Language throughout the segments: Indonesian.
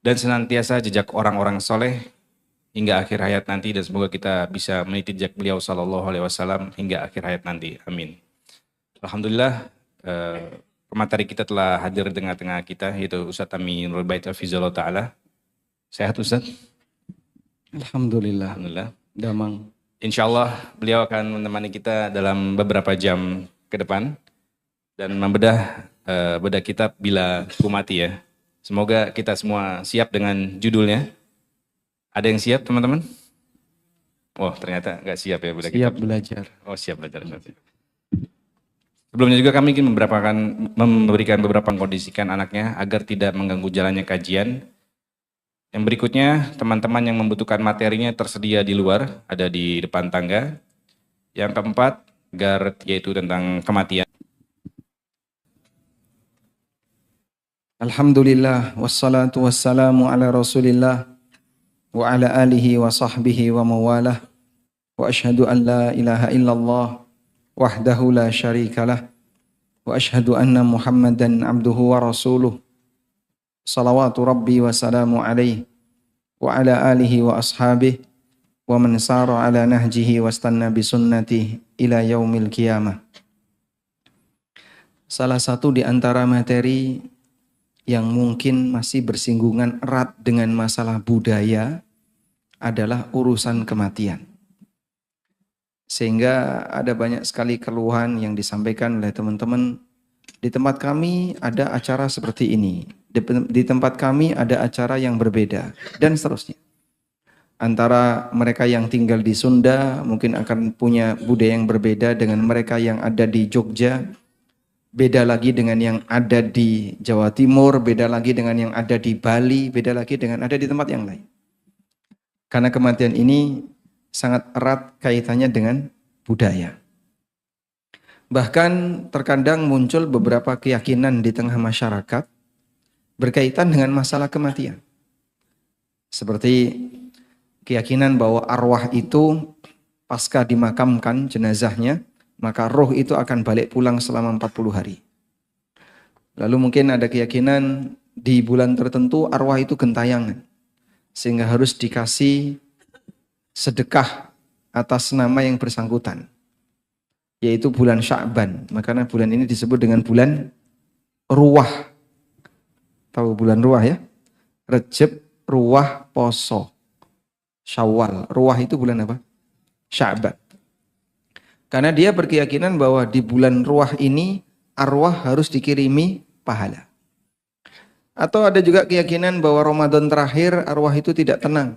dan senantiasa jejak orang-orang soleh hingga akhir hayat nanti, dan semoga kita bisa meniti jejak beliau sallallahu alaihi wasallam hingga akhir hayat nanti. Amin. Alhamdulillah, pemateri kita telah hadir di tengah-tengah kita, yaitu Ustadz Aminul Bait Hafizahullah Ta'ala. Sehat Ustadz? Alhamdulillah. Alhamdulillah. Damang. Insya Allah beliau akan menemani kita dalam beberapa jam ke depan dan membedah bedah kitab Bila Ku Mati ya. Semoga kita semua siap dengan judulnya. Ada yang siap teman-teman? Oh ternyata nggak siap ya bedah kitab. Siap belajar. Oh siap belajar. Sebelumnya juga kami ingin memberikan beberapa mengkondisikan anaknya agar tidak mengganggu jalannya kajian. Yang berikutnya, teman-teman yang membutuhkan materinya tersedia di luar, ada di depan tangga. Yang keempat, guard, yaitu tentang kematian. Alhamdulillah, wassalatu wassalamu ala rasulillah, wa ala alihi wa sahbihi wa mawalah, wa ashhadu an la ilaha illallah, wahdahu la syarikalah, wa ashhadu anna muhammadan abduhu wa rasuluh, salawatu rabbi wa salamu alaihi, wa ala alihi wa ashabihi, wa man sara ala nahjihi wa stanna bisunnatihi ila yaumil qiyamah. Salah satu di antara materi yang mungkin masih bersinggungan erat dengan masalah budaya adalah urusan kematian. Sehingga ada banyak sekali keluhan yang disampaikan oleh teman-teman. Di tempat kami ada acara seperti ini. Di tempat kami ada acara yang berbeda. Dan seterusnya. Antara mereka yang tinggal di Sunda mungkin akan punya budaya yang berbeda dengan mereka yang ada di Jogja. Beda lagi dengan yang ada di Jawa Timur, beda lagi dengan yang ada di Bali, beda lagi dengan ada di tempat yang lain. Karena kematian ini sangat erat kaitannya dengan budaya. Bahkan terkadang muncul beberapa keyakinan di tengah masyarakat berkaitan dengan masalah kematian. Seperti keyakinan bahwa arwah itu pasca dimakamkan jenazahnya, maka roh itu akan balik pulang selama 40 hari. Lalu mungkin ada keyakinan di bulan tertentu arwah itu gentayangan. Sehingga harus dikasih sedekah atas nama yang bersangkutan. Yaitu bulan Sya'ban. Makanya bulan ini disebut dengan bulan Ruwah. Tahu bulan Ruwah ya? Rejab, Ruwah, Poso, Syawal. Ruwah itu bulan apa? Sya'ban. Karena dia berkeyakinan bahwa di bulan Ruwah ini arwah harus dikirimi pahala. Atau ada juga keyakinan bahwa Ramadan terakhir arwah itu tidak tenang.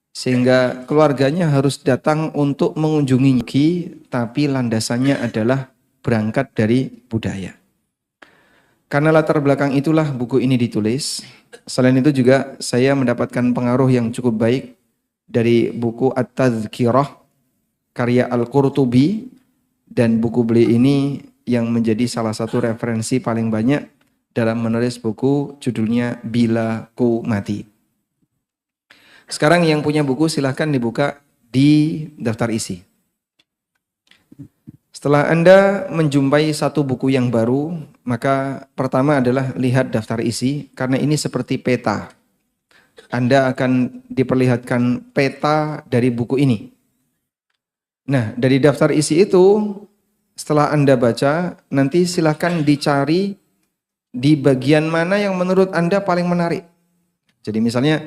Sehingga keluarganya harus datang untuk mengunjunginya. Tapi landasannya adalah berangkat dari budaya. Karena latar belakang itulah buku ini ditulis. Selain itu juga saya mendapatkan pengaruh yang cukup baik dari buku At-Tadhkirah karya Al-Qurtubi, dan buku beliau ini yang menjadi salah satu referensi paling banyak dalam menulis buku judulnya Bila Ku Mati. Sekarang yang punya buku silahkan dibuka di daftar isi. Setelah Anda menjumpai satu buku yang baru, maka pertama adalah lihat daftar isi, karena ini seperti peta. Anda akan diperlihatkan peta dari buku ini. Nah, dari daftar isi itu, setelah Anda baca, nanti silahkan dicari di bagian mana yang menurut Anda paling menarik. Jadi misalnya,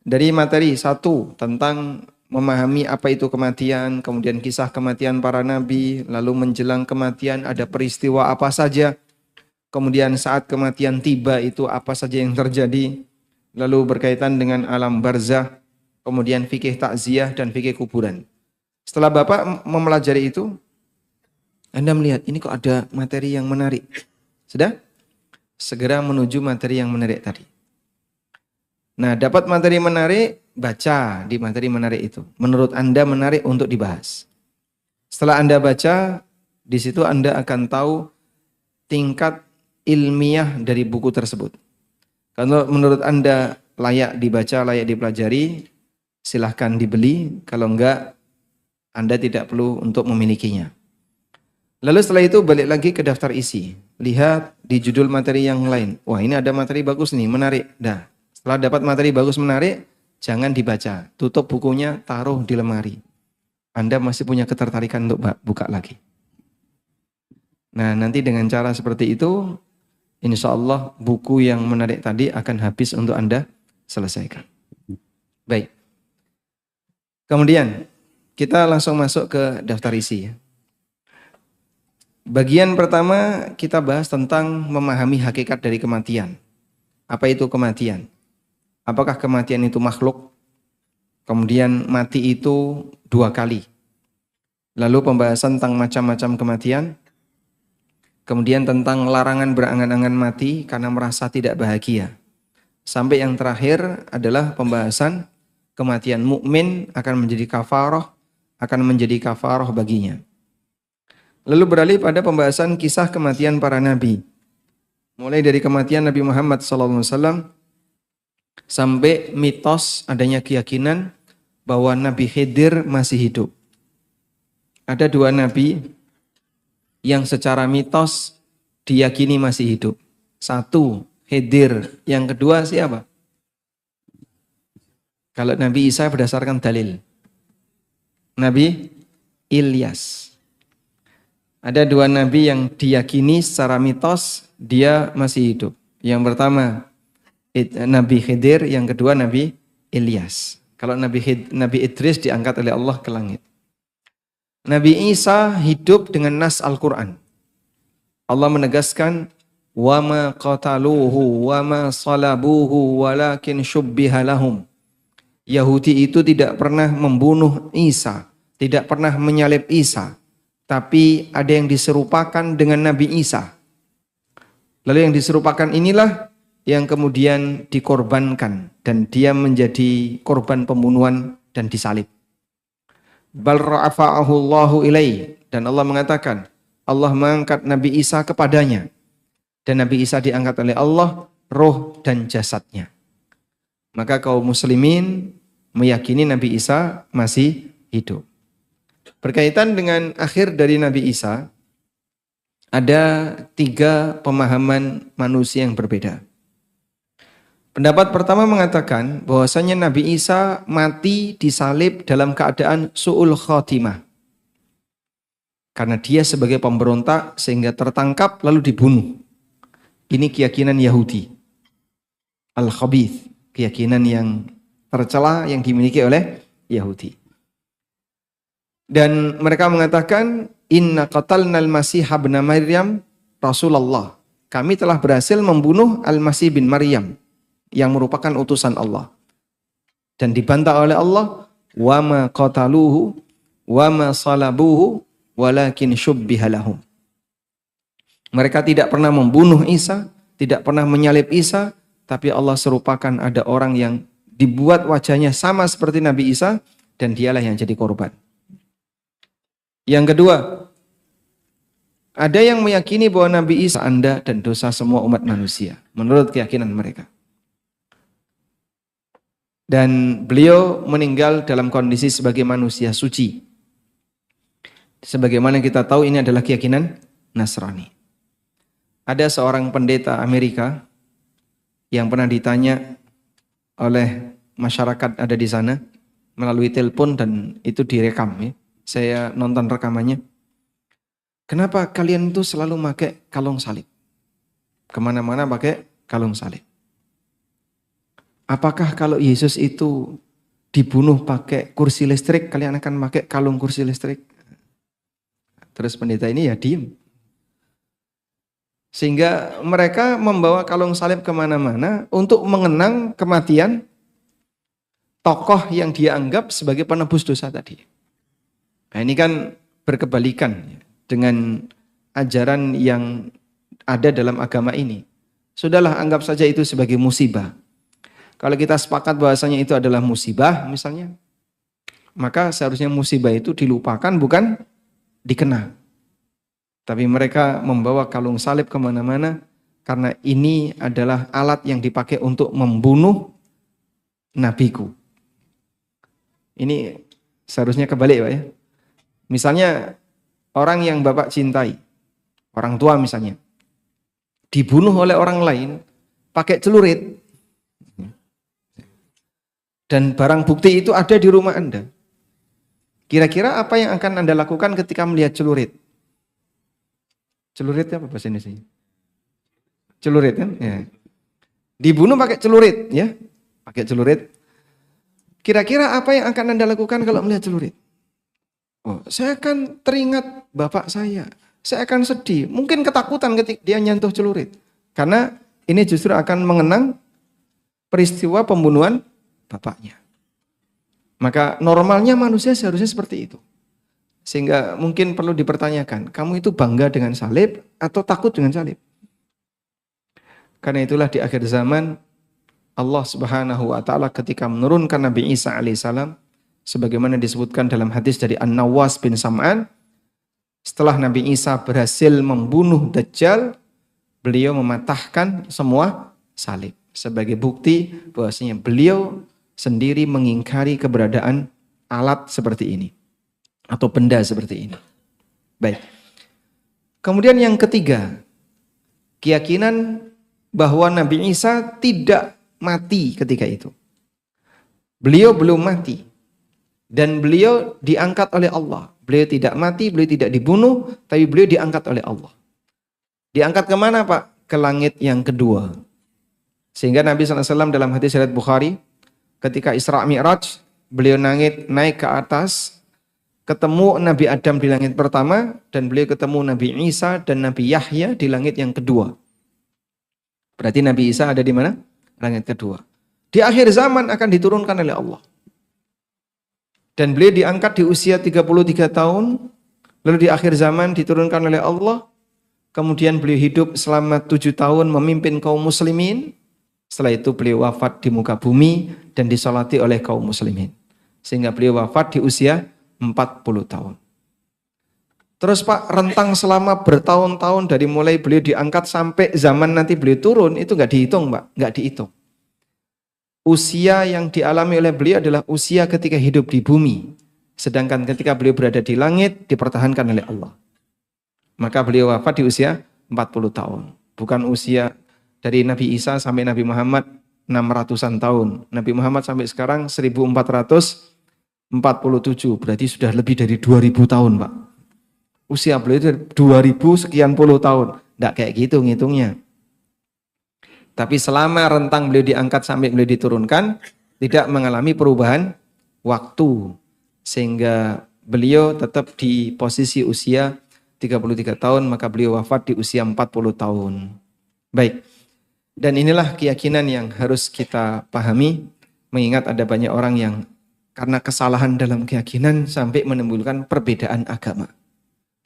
dari materi 1 tentang memahami apa itu kematian, kemudian kisah kematian para nabi, lalu menjelang kematian ada peristiwa apa saja, kemudian saat kematian tiba itu apa saja yang terjadi, lalu berkaitan dengan alam barzah, kemudian fikih takziah dan fikih kuburan. Setelah Bapak mempelajari itu, Anda melihat ini kok ada materi yang menarik. Sudah? Segera menuju materi yang menarik tadi. Nah, dapat materi menarik, baca di materi menarik itu. Menurut Anda menarik untuk dibahas. Setelah Anda baca, di situ Anda akan tahu tingkat ilmiah dari buku tersebut. Kalau menurut Anda layak dibaca, layak dipelajari, silahkan dibeli. Kalau enggak, Anda tidak perlu untuk memilikinya. Lalu setelah itu balik lagi ke daftar isi. Lihat di judul materi yang lain. Wah, ini ada materi bagus nih, menarik. Nah, Setelah dapat materi bagus menarik, jangan dibaca. Tutup bukunya, taruh di lemari. Anda masih punya ketertarikan untuk buka lagi. Nah, nanti dengan cara seperti itu, insya Allah buku yang menarik tadi akan habis untuk Anda selesaikan. Baik. Kemudian, kita langsung masuk ke daftar isi. Bagian pertama, kita bahas tentang memahami hakikat dari kematian. Apa itu kematian? Apakah kematian itu makhluk? Kemudian mati itu 2 kali. Lalu pembahasan tentang macam-macam kematian. Kemudian tentang larangan berangan-angan mati karena merasa tidak bahagia. Sampai yang terakhir adalah pembahasan kematian mukmin akan menjadi kafarah baginya. Lalu beralih pada pembahasan kisah kematian para nabi. Mulai dari kematian Nabi Muhammad SAW sampai mitos adanya keyakinan bahwa Nabi Khidir masih hidup. Ada 2 nabi yang secara mitos diyakini masih hidup. 1, Khidir. Yang kedua siapa? Kalau Nabi Isa berdasarkan dalil. Nabi Ilyas. Ada 2 nabi yang diyakini secara mitos dia masih hidup. Yang pertama Nabi Khidir, yang kedua Nabi Ilyas. Kalau Nabi Idris diangkat oleh Allah ke langit. Nabi Isa hidup dengan nas Al-Quran. Allah menegaskan, وَمَا قَتَلُوهُ وَمَا صَلَبُوهُ وَلَكِنْ شُبِّهَ لَهُمْ. Yahudi itu tidak pernah membunuh Isa, tidak pernah menyalib Isa, tapi ada yang diserupakan dengan Nabi Isa. Lalu yang diserupakan inilah yang kemudian dikorbankan dan dia menjadi korban pembunuhan dan disalib. Bal ra'afa'ahu Allahu ilaih, dan Allah mengatakan Allah mengangkat Nabi Isa kepadanya, dan Nabi Isa diangkat oleh Allah roh dan jasadnya. Maka kaum muslimin meyakini Nabi Isa masih hidup. Berkaitan dengan akhir dari Nabi Isa, ada 3 pemahaman manusia yang berbeda. Pendapat pertama mengatakan bahwasanya Nabi Isa mati disalib dalam keadaan su'ul khotimah. Karena dia sebagai pemberontak sehingga tertangkap lalu dibunuh. Ini keyakinan Yahudi. Al-Khabith, keyakinan yang tercela yang dimiliki oleh Yahudi. Dan mereka mengatakan inna qatalnal masih ibn Maryam Rasulullah. Kami telah berhasil membunuh Al-Masih bin Maryam yang merupakan utusan Allah. Dan dibantah oleh Allah, wa ma qataluhu wa ma salabuhu walakin syubbiha lahum. Mereka tidak pernah membunuh Isa, tidak pernah menyalib Isa, tapi Allah serupakan ada orang yang dibuat wajahnya sama seperti Nabi Isa dan dialah yang jadi korban. Yang kedua, ada yang meyakini bahwa Nabi Isa Anda dan dosa semua umat manusia menurut keyakinan mereka. Dan beliau meninggal dalam kondisi sebagai manusia suci. Sebagaimana kita tahu ini adalah keyakinan Nasrani. Ada seorang pendeta Amerika yang pernah ditanya oleh masyarakat ada di sana melalui telepon dan itu direkam ya. Saya nonton rekamannya. Kenapa kalian itu selalu pakai kalung salib? Kemana-mana pakai kalung salib. Apakah kalau Yesus itu dibunuh pakai kursi listrik, kalian akan pakai kalung kursi listrik? Terus pendeta ini ya diem. Sehingga mereka membawa kalung salib kemana-mana untuk mengenang kematian tokoh yang dia anggap sebagai penebus dosa tadi. Nah ini kan berkebalikan dengan ajaran yang ada dalam agama ini. Sudahlah anggap saja itu sebagai musibah. Kalau kita sepakat bahwasanya itu adalah musibah misalnya, maka seharusnya musibah itu dilupakan bukan dikenang. Tapi mereka membawa kalung salib kemana-mana karena ini adalah alat yang dipakai untuk membunuh nabiku. Ini seharusnya kebalik Pak ya. Misalnya orang yang Bapak cintai, orang tua misalnya, dibunuh oleh orang lain pakai celurit. Dan barang bukti itu ada di rumah Anda. Kira-kira apa yang akan Anda lakukan ketika melihat celurit? Celurit apa bahasa Indonesia? Celurit kan? Ya. Dibunuh pakai celurit, ya. Pakai celurit. Kira-kira apa yang akan Anda lakukan kalau melihat celurit? Oh, saya akan teringat bapak saya. Saya akan sedih. Mungkin ketakutan ketika dia nyentuh celurit. Karena ini justru akan mengenang peristiwa pembunuhan bapaknya. Maka normalnya manusia seharusnya seperti itu. Sehingga mungkin perlu dipertanyakan, kamu itu bangga dengan salib atau takut dengan salib? Karena itulah di akhir zaman Allah Subhanahu wa taala ketika menurunkan Nabi Isa alaihissalam sebagaimana disebutkan dalam hadis dari An-Nawas bin Sam'an, setelah Nabi Isa berhasil membunuh Dajjal, beliau mematahkan semua salib sebagai bukti bahwasanya beliau sendiri mengingkari keberadaan alat seperti ini atau benda seperti ini. Baik. Kemudian yang ketiga, keyakinan bahwa Nabi Isa tidak mati ketika itu. Beliau belum mati dan beliau diangkat oleh Allah. Beliau tidak mati, beliau tidak dibunuh, tapi beliau diangkat oleh Allah. Diangkat kemana Pak? Ke langit yang kedua. Sehingga Nabi SAW dalam hadis riwayat Bukhari, ketika Isra Mi'raj, beliau naik ke atas, ketemu Nabi Adam di langit pertama, dan beliau ketemu Nabi Isa dan Nabi Yahya di langit yang kedua. Berarti Nabi Isa ada di mana? Langit kedua. Di akhir zaman akan diturunkan oleh Allah. Dan beliau diangkat di usia 33 tahun, lalu di akhir zaman diturunkan oleh Allah, kemudian beliau hidup selama 7 tahun memimpin kaum muslimin. Setelah itu beliau wafat di muka bumi dan disolati oleh kaum muslimin. Sehingga beliau wafat di usia 40 tahun. Terus Pak, rentang selama bertahun-tahun dari mulai beliau diangkat sampai zaman nanti beliau turun, itu nggak dihitung Pak, nggak dihitung. Usia yang dialami oleh beliau adalah usia ketika hidup di bumi. Sedangkan ketika beliau berada di langit, dipertahankan oleh Allah. Maka beliau wafat di usia 40 tahun. Bukan usia dari Nabi Isa sampai Nabi Muhammad 600-an tahun. Nabi Muhammad sampai sekarang 1447. Berarti sudah lebih dari 2000 tahun Pak. Usia beliau itu 2000 sekian puluh tahun. Tidak kayak gitu ngitungnya. Tapi selama rentang beliau diangkat sampai beliau diturunkan, tidak mengalami perubahan waktu. Sehingga beliau tetap di posisi usia 33 tahun, maka beliau wafat di usia 40 tahun. Baik. Dan inilah keyakinan yang harus kita pahami, mengingat ada banyak orang yang karena kesalahan dalam keyakinan sampai menimbulkan perbedaan agama.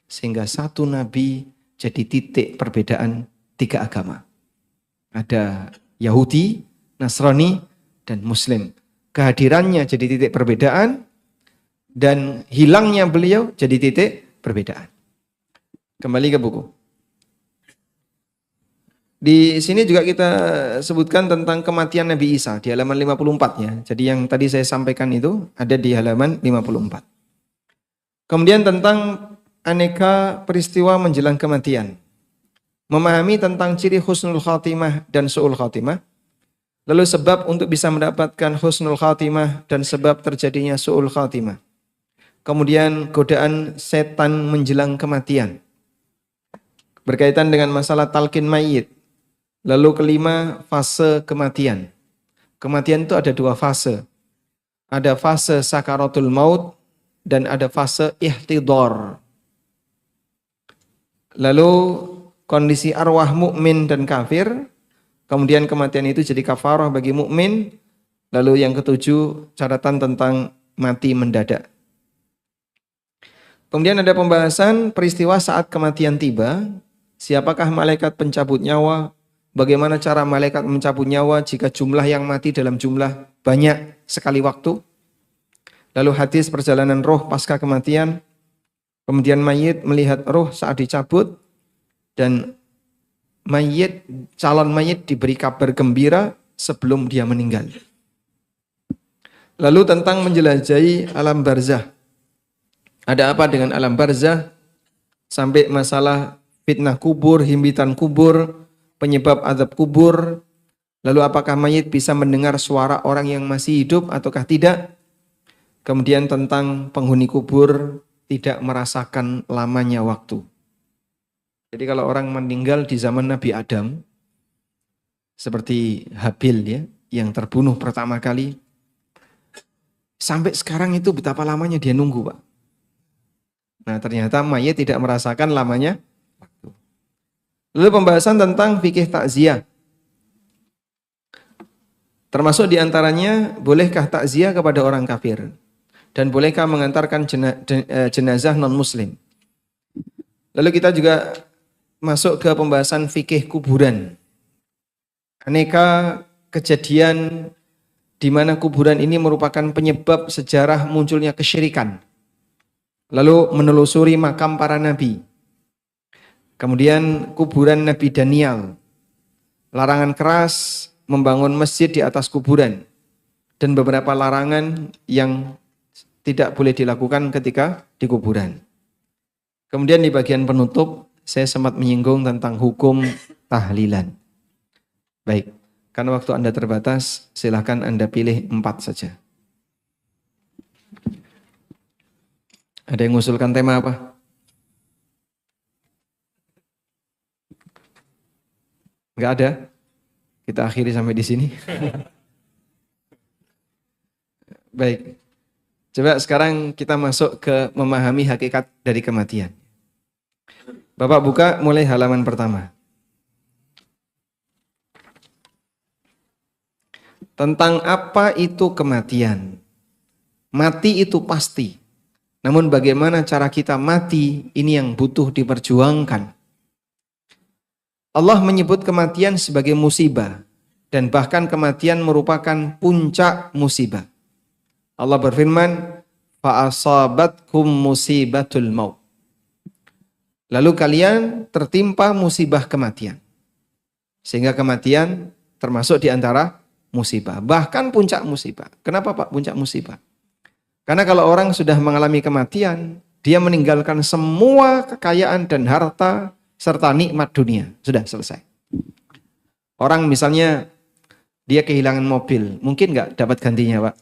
Sehingga satu nabi jadi titik perbedaan 3 agama. Ada Yahudi, Nasrani, dan Muslim. Kehadirannya jadi titik perbedaan, dan hilangnya beliau jadi titik perbedaan. Kembali ke buku. Di sini juga kita sebutkan tentang kematian Nabi Isa di halaman 54 ya. Jadi yang tadi saya sampaikan itu ada di halaman 54. Kemudian tentang aneka peristiwa menjelang kematian. Memahami tentang ciri husnul khatimah dan su'ul khatimah. Lalu sebab untuk bisa mendapatkan husnul khatimah dan sebab terjadinya su'ul khatimah. Kemudian godaan setan menjelang kematian. Berkaitan dengan masalah talqin mayit. Lalu kelima, fase kematian. Kematian itu ada 2 fase. Ada fase sakaratul maut dan ada fase ihtidhar. Lalu kondisi arwah mukmin dan kafir. Kemudian kematian itu jadi kafarah bagi mukmin. Lalu yang ketujuh, catatan tentang mati mendadak. Kemudian ada pembahasan peristiwa saat kematian tiba. Siapakah malaikat pencabut nyawa? Bagaimana cara malaikat mencabut nyawa jika jumlah yang mati dalam jumlah banyak sekali waktu? Lalu hadis perjalanan roh pasca kematian. Kemudian mayit melihat roh saat dicabut. Dan calon mayit diberi kabar gembira sebelum dia meninggal. Lalu tentang menjelajahi alam barzah. Ada apa dengan alam barzah? Sampai masalah fitnah kubur, himpitan kubur, penyebab azab kubur, Lalu apakah mayit bisa mendengar suara orang yang masih hidup ataukah tidak? Kemudian tentang penghuni kubur tidak merasakan lamanya waktu. Jadi kalau orang meninggal di zaman Nabi Adam, seperti Habil ya, yang terbunuh pertama kali, sampai sekarang itu betapa lamanya dia nunggu, Pak. Nah, ternyata mayit tidak merasakan lamanya waktu. Lalu pembahasan tentang fikih takziah. Termasuk diantaranya, bolehkah takziah kepada orang kafir? Dan bolehkah mengantarkan jenazah non-muslim? Lalu kita juga masuk ke pembahasan fikih kuburan. Aneka kejadian di mana kuburan ini merupakan penyebab sejarah munculnya kesyirikan. Lalu menelusuri makam para nabi. Kemudian kuburan Nabi Daniel. Larangan keras membangun masjid di atas kuburan. Dan beberapa larangan yang tidak boleh dilakukan ketika di kuburan. Kemudian di bagian penutup, saya sempat menyinggung tentang hukum tahlilan. Baik, karena waktu Anda terbatas, silakan Anda pilih 4 saja. Ada yang mengusulkan tema apa? Enggak ada? Kita akhiri sampai di sini. Baik. Coba sekarang kita masuk ke memahami hakikat dari kematian. Bapak buka mulai halaman pertama. Tentang apa itu kematian? Mati itu pasti. Namun bagaimana cara kita mati, ini yang butuh diperjuangkan. Allah menyebut kematian sebagai musibah. Dan bahkan kematian merupakan puncak musibah. Allah berfirman, فَأَصَابَتْكُمْ musibatul maut. Lalu kalian tertimpa musibah kematian. Sehingga kematian termasuk di antara musibah. Bahkan puncak musibah. Kenapa Pak puncak musibah? Karena kalau orang sudah mengalami kematian, dia meninggalkan semua kekayaan dan harta serta nikmat dunia. Sudah selesai. Orang misalnya dia kehilangan mobil, mungkin nggak dapat gantinya Pak?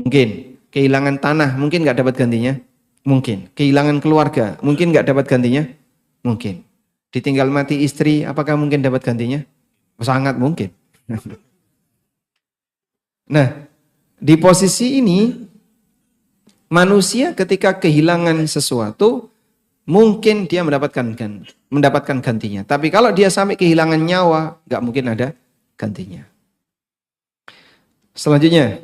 Mungkin. Kehilangan tanah, mungkin nggak dapat gantinya? Mungkin. Kehilangan keluarga, mungkin nggak dapat gantinya? Mungkin. Ditinggal mati istri, apakah mungkin dapat gantinya? Sangat mungkin. Nah, di posisi ini, manusia ketika kehilangan sesuatu, mungkin dia mendapatkan gantinya. Tapi kalau dia sampai kehilangan nyawa, nggak mungkin ada gantinya. Selanjutnya,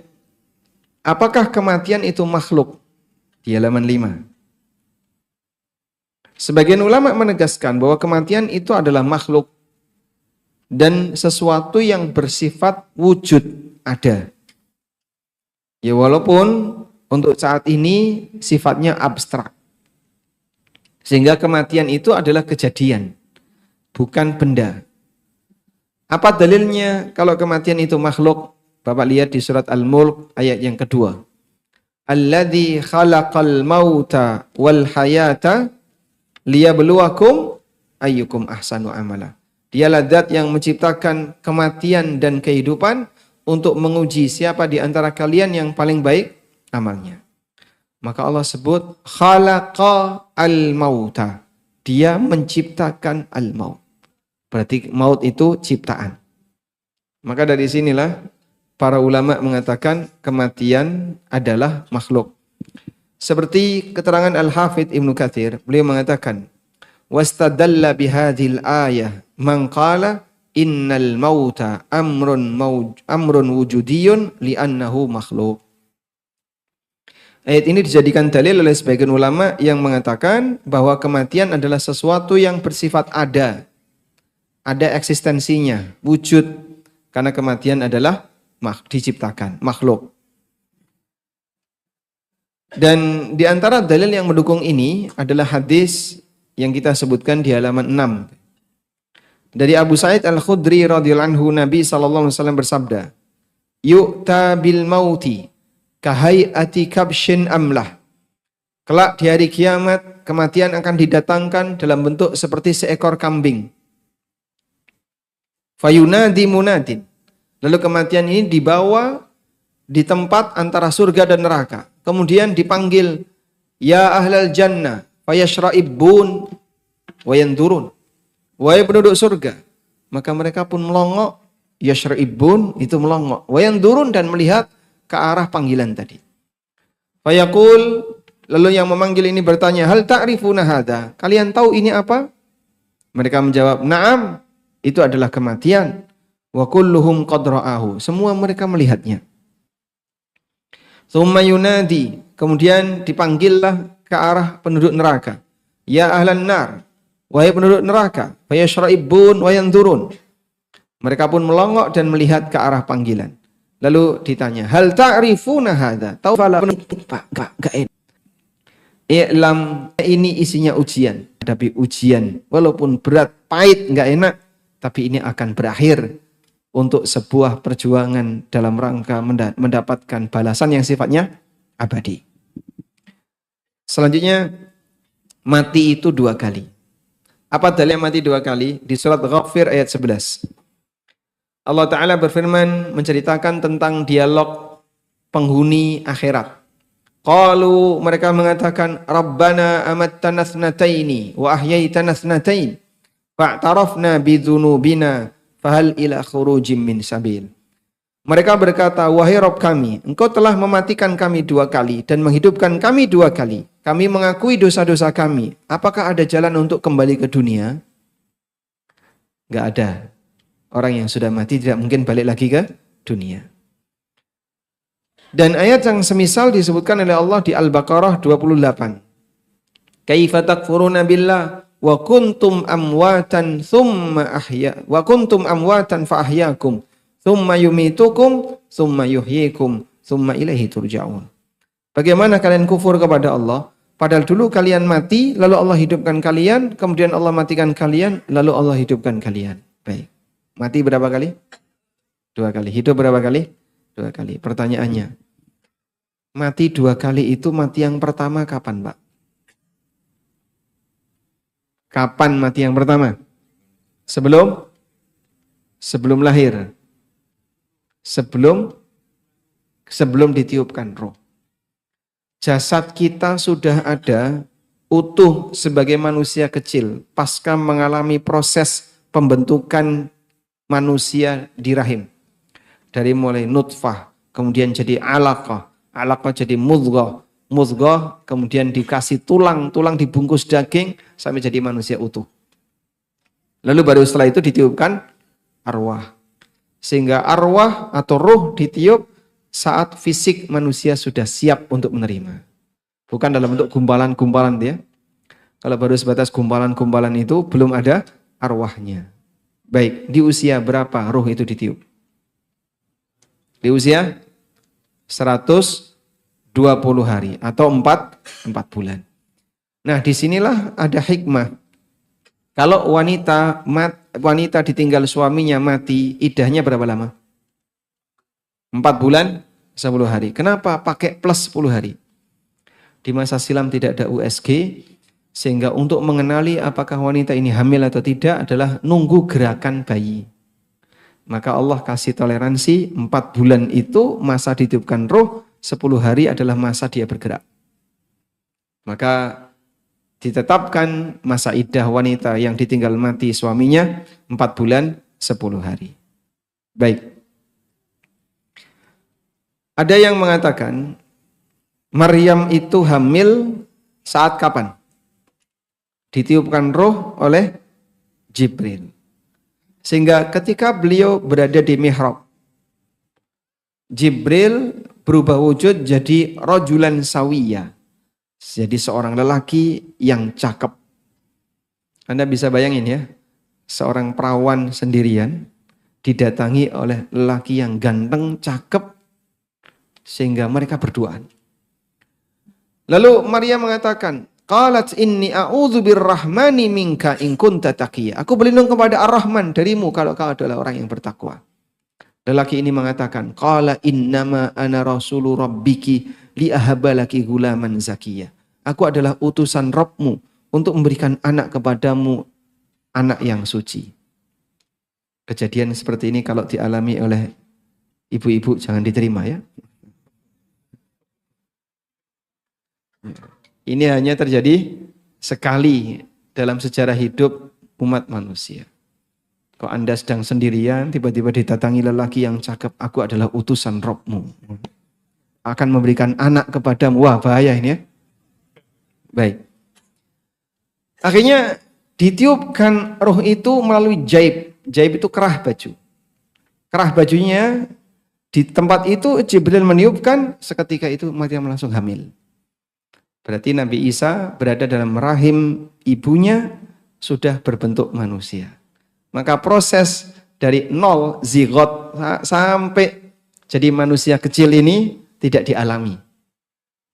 apakah kematian itu makhluk? Di halaman 5. Sebagian ulama menegaskan bahwa kematian itu adalah makhluk dan sesuatu yang bersifat wujud ada. Ya walaupun untuk saat ini sifatnya abstrak. Sehingga kematian itu adalah kejadian, bukan benda. Apa dalilnya kalau kematian itu makhluk? Bapak lihat di surat Al-Mulk ayat yang kedua. Alladzi khalaqal mauta wal hayata liyabluwakum ayyukum ahsanu amala. Dialah zat yang menciptakan kematian dan kehidupan untuk menguji siapa di antara kalian yang paling baik amalnya. Maka Allah sebut khalaqa al-mauta. Dia menciptakan al-maut. Berarti maut itu ciptaan. Maka dari sinilah para ulama mengatakan kematian adalah makhluk. Seperti keterangan Al-Hafidh Ibnu Katsir, beliau mengatakan wastadalla bihadhil ayah man qala innal mauta amrun wujudiyun li'annahu makhluk. Ayat ini dijadikan dalil oleh sebagian ulama yang mengatakan bahwa kematian adalah sesuatu yang bersifat ada eksistensinya, wujud, karena kematian adalah diciptakan, makhluk. Dan di antara dalil yang mendukung ini adalah hadis yang kita sebutkan di halaman 6. Dari Abu Sa'id Al-Khudri radhiyallahu anhu, Nabi sallallahu alaihi wasallam bersabda, "Yu'ta bil mauti kahai'ati kabshin amlah." Kelak di hari kiamat, kematian akan didatangkan dalam bentuk seperti seekor kambing. Fayunadi munadin. Lalu kematian ini dibawa di tempat antara surga dan neraka. Kemudian dipanggil, ya ahlal jannah, fayashra'ibun wa yandurun. Wahai penduduk surga. Maka mereka pun melongok, yashra'ibun itu melongok, wa yandurun dan melihat ke arah panggilan tadi. Fayaqul, lalu yang memanggil ini bertanya, hal ta'rifuna hadha? Kalian tahu ini apa? Mereka menjawab, na'am, itu adalah kematian. Wa kulluhum qad ra'ahu. Semua mereka melihatnya. Tsumma yunadi, kemudian dipanggillah ke arah penduduk neraka. Ya ahlan nar, wahai penduduk neraka, fayashra'ibun wa yanzurun. Mereka pun melongok dan melihat ke arah panggilan. Lalu ditanya, hal ta'rifuna hadza? Tahu fala enggak enak. I'lam, ini isinya ujian. Hadapi ujian, walaupun berat, pahit, enggak enak, tapi ini akan berakhir untuk sebuah perjuangan dalam rangka mendapatkan balasan yang sifatnya abadi. Selanjutnya, mati itu 2 kali. Apa dalil mati 2 kali? Di surat Ghafir ayat 11. Allah Ta'ala berfirman menceritakan tentang dialog penghuni akhirat. Qalu, mereka mengatakan, Rabbana amattana thnataini wa ahyaitana thnatain fa'tarafna bidhunubina fahal ila khurujim min sabil. Mereka berkata, wahai Rabb kami, engkau telah mematikan kami 2 kali dan menghidupkan kami 2 kali. Kami mengakui dosa-dosa kami. Apakah ada jalan untuk kembali ke dunia? Enggak ada. Orang yang sudah mati tidak mungkin balik lagi ke dunia. Dan ayat yang semisal disebutkan oleh Allah di Al-Baqarah 28. Kaifa takfuruna billah wa kuntum amwatan thumma ahya wa kuntum amwatan fa ahyakum thumma yumitukum thumma yuhyikum thumma ilaihi turja'un. Bagaimana kalian kufur kepada Allah padahal dulu kalian mati lalu Allah hidupkan kalian, kemudian Allah matikan kalian lalu Allah hidupkan kalian. Baik. Mati berapa kali? 2 kali. Hidup berapa kali? 2 kali. Pertanyaannya, mati 2 kali itu mati yang pertama kapan, Pak? Kapan mati yang pertama? Sebelum lahir. Sebelum ditiupkan roh. Jasad kita sudah ada utuh sebagai manusia kecil pasca mengalami proses pembentukan manusia di rahim. Dari mulai nutfah, kemudian jadi alaqah, alaqah jadi mudghah, mudghah kemudian dikasih tulang, tulang dibungkus daging sampai jadi manusia utuh. Lalu baru setelah itu ditiupkan arwah. Sehingga arwah atau ruh ditiup saat fisik manusia sudah siap untuk menerima. Bukan dalam bentuk gumpalan-gumpalan dia. Kalau baru sebatas gumpalan-gumpalan itu belum ada arwahnya. Baik, di usia berapa ruh itu ditiup? Di usia 120 hari atau 4 bulan. Nah, disinilah ada hikmah. Kalau wanita ditinggal suaminya mati, iddahnya berapa lama? 4 bulan 10 hari. Kenapa pakai plus 10 hari? Di masa silam tidak ada USG, sehingga untuk mengenali apakah wanita ini hamil atau tidak adalah nunggu gerakan bayi. Maka Allah kasih toleransi 4 bulan itu masa ditiupkan roh, 10 hari adalah masa dia bergerak. Maka ditetapkan masa iddah wanita yang ditinggal mati suaminya 4 bulan 10 hari. Baik. Ada yang mengatakan Maryam itu hamil saat kapan? Ditiupkan roh oleh Jibril. Sehingga ketika beliau berada di mihrab, Jibril berubah wujud jadi rajulan sawiyah. Jadi seorang lelaki yang cakep. Anda bisa bayangin ya, seorang perawan sendirian didatangi oleh lelaki yang ganteng, cakep, sehingga mereka berduaan. Lalu Maryam mengatakan, qalat inni a'udzu birrahmani minka in kunta taqiyya. Aku berlindung kepada Ar-Rahman darimu kalau kau adalah orang yang bertakwa. Lelaki ini mengatakan, qala innama ana rasulu rabbiki li ahabalaki gulaman zakiyya. Aku adalah utusan Rabbmu untuk memberikan anak kepadamu, anak yang suci. Kejadian seperti ini kalau dialami oleh ibu-ibu jangan diterima ya. Ini hanya terjadi sekali dalam sejarah hidup umat manusia. Kalau Anda sedang sendirian, tiba-tiba didatangi lelaki yang cakep, aku adalah utusan Robmu. Akan memberikan anak kepadamu. Wah, bahaya ini ya. Baik. Akhirnya ditiupkan roh itu melalui jaib. Jaib itu kerah baju. Kerah bajunya di tempat itu Jibril meniupkan, seketika itu Maryam langsung hamil. Berarti Nabi Isa berada dalam rahim ibunya sudah berbentuk manusia. Maka proses dari nol zigot sampai jadi manusia kecil ini tidak dialami.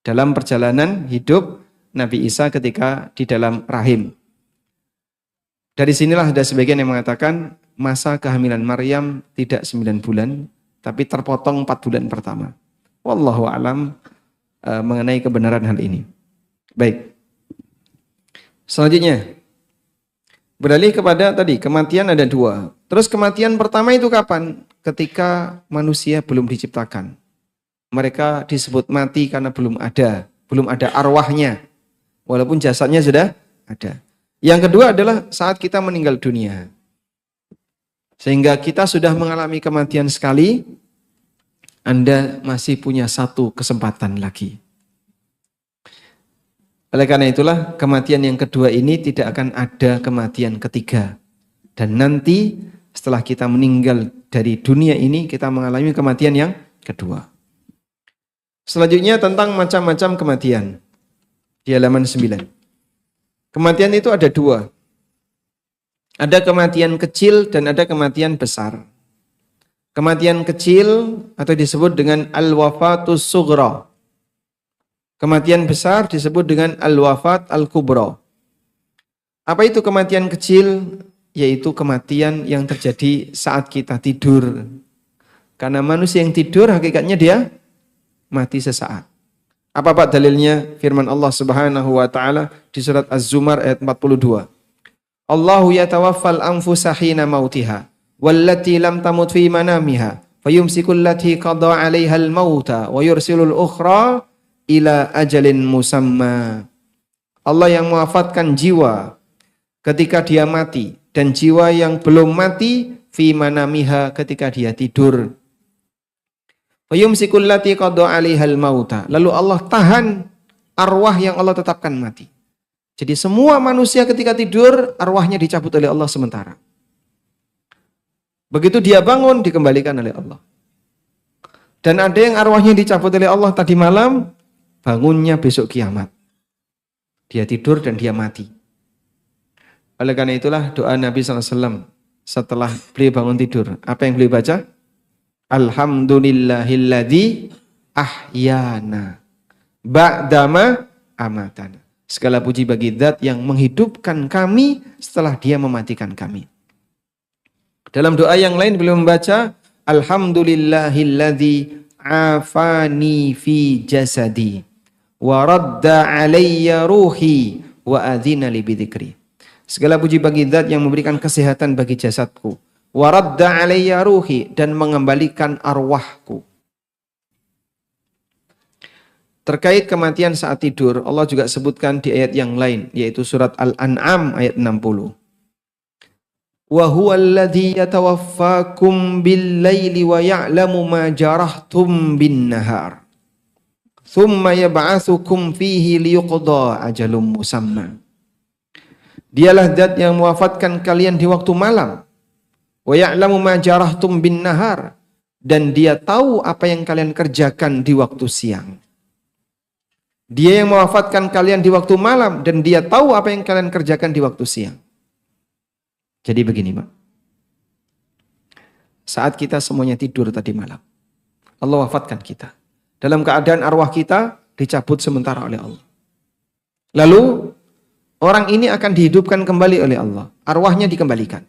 Dalam perjalanan hidup Nabi Isa ketika di dalam rahim. Dari sinilah ada sebagian yang mengatakan masa kehamilan Maryam tidak 9 bulan, tapi terpotong 4 bulan pertama. Wallahu alam mengenai kebenaran hal ini. Baik. Selanjutnya, beralih kepada tadi, kematian ada 2. Terus kematian pertama itu kapan? Ketika manusia belum diciptakan. Mereka disebut mati karena belum ada arwahnya. Walaupun jasadnya sudah ada. Yang kedua adalah saat kita meninggal dunia. Sehingga kita sudah mengalami kematian sekali, Anda masih punya 1 kesempatan lagi. Oleh karena itulah kematian yang kedua ini tidak akan ada kematian ketiga. Dan nanti setelah kita meninggal dari dunia ini, kita mengalami kematian yang kedua. Selanjutnya tentang macam-macam kematian. Di halaman 9. Kematian itu ada 2. Ada kematian kecil dan ada kematian besar. Kematian kecil atau disebut dengan al-wafatus sughra. Kematian besar disebut dengan al-wafat al-kubra. Apa itu kematian kecil? Yaitu kematian yang terjadi saat kita tidur. Karena manusia yang tidur hakikatnya dia mati sesaat. Apa Pak dalilnya? Firman Allah Subhanahu wa taala di surat Az-Zumar ayat 42. Allahu yatawaffal anfusa hina mautiha wallati lam tamut fi manamiha fayumsikul lati qada 'alaiha al-mauta wa yursilul ukhra ila ajalin musamma. Allah yang mewafatkan jiwa ketika dia mati dan jiwa yang belum mati fi manamiha ketika dia tidur. Fayumsikul lati qada 'alaihal mauta. Lalu Allah tahan arwah yang Allah tetapkan mati. Jadi semua manusia ketika tidur arwahnya dicabut oleh Allah sementara. Begitu dia bangun dikembalikan oleh Allah. Dan ada yang arwahnya dicabut oleh Allah tadi malam, bangunnya besok kiamat. Dia tidur dan dia mati. Oleh karena itulah doa Nabi SAW setelah beliau bangun tidur. Apa yang beliau baca? Alhamdulillahilladzi ahyana ba'dama amatana. Segala puji bagi Zat yang menghidupkan kami setelah Dia mematikan kami. Dalam doa yang lain beliau membaca Alhamdulillahilladzi afani fi jasadi wa radda alayya ruhi wa adzina li bidzikri. Segala puji bagi Zat yang memberikan kesehatan bagi jasadku. Waradda alayya ruhi, dan mengembalikan arwahku. Terkait kematian saat tidur, Allah juga sebutkan di ayat yang lain, yaitu surat Al-An'am ayat 60. Wa huwa alladhi yatawaffakum bil-laili wa ya'lamu ma jarahtum bin-nahar. Thumma yab'atsukum fihi liyuqda ajalum musamma. Dialah Zat yang mewafatkan kalian di waktu malam. Wa ya'lamu ma jarahtum bin nahar, dan Dia tahu apa yang kalian kerjakan di waktu siang. Dia yang mewafatkan kalian di waktu malam dan Dia tahu apa yang kalian kerjakan di waktu siang. Jadi begini, Pak. Saat kita semuanya tidur tadi malam, Allah wafatkan kita. Dalam keadaan arwah kita dicabut sementara oleh Allah. Lalu orang ini akan dihidupkan kembali oleh Allah. Arwahnya dikembalikan.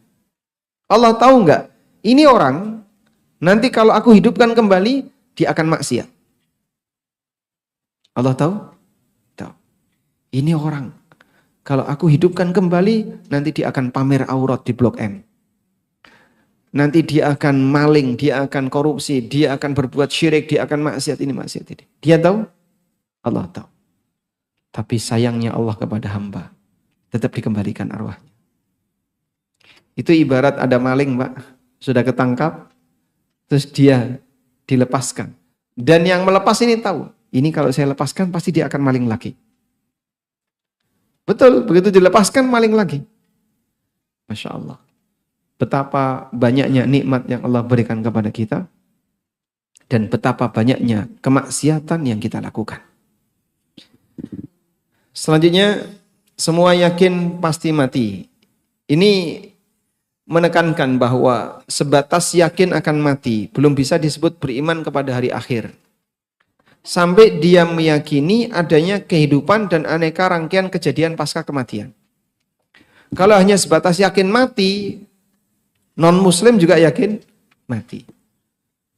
Allah tahu enggak? Ini orang, nanti kalau aku hidupkan kembali, dia akan maksiat. Allah tahu? Tahu. Ini orang, kalau aku hidupkan kembali, nanti dia akan pamer aurat di Blok M. nanti dia akan maling, dia akan korupsi, dia akan berbuat syirik, dia akan maksiat ini, maksiat ini. Dia tahu? Allah tahu. Tapi sayangnya Allah kepada hamba, tetap dikembalikan arwahnya. Itu ibarat ada maling, Pak, sudah ketangkap, terus dia dilepaskan. Dan yang melepas ini tahu, ini kalau saya lepaskan pasti dia akan maling lagi. Betul, begitu dilepaskan maling lagi. Masya Allah. Betapa banyaknya nikmat yang Allah berikan kepada kita, dan betapa banyaknya kemaksiatan yang kita lakukan. Selanjutnya, semua yakin pasti mati. Ini menekankan bahwa sebatas yakin akan mati belum bisa disebut beriman kepada hari akhir. Sampai dia meyakini adanya kehidupan dan aneka rangkaian kejadian pasca kematian. Kalau hanya sebatas yakin mati, non-muslim juga yakin mati.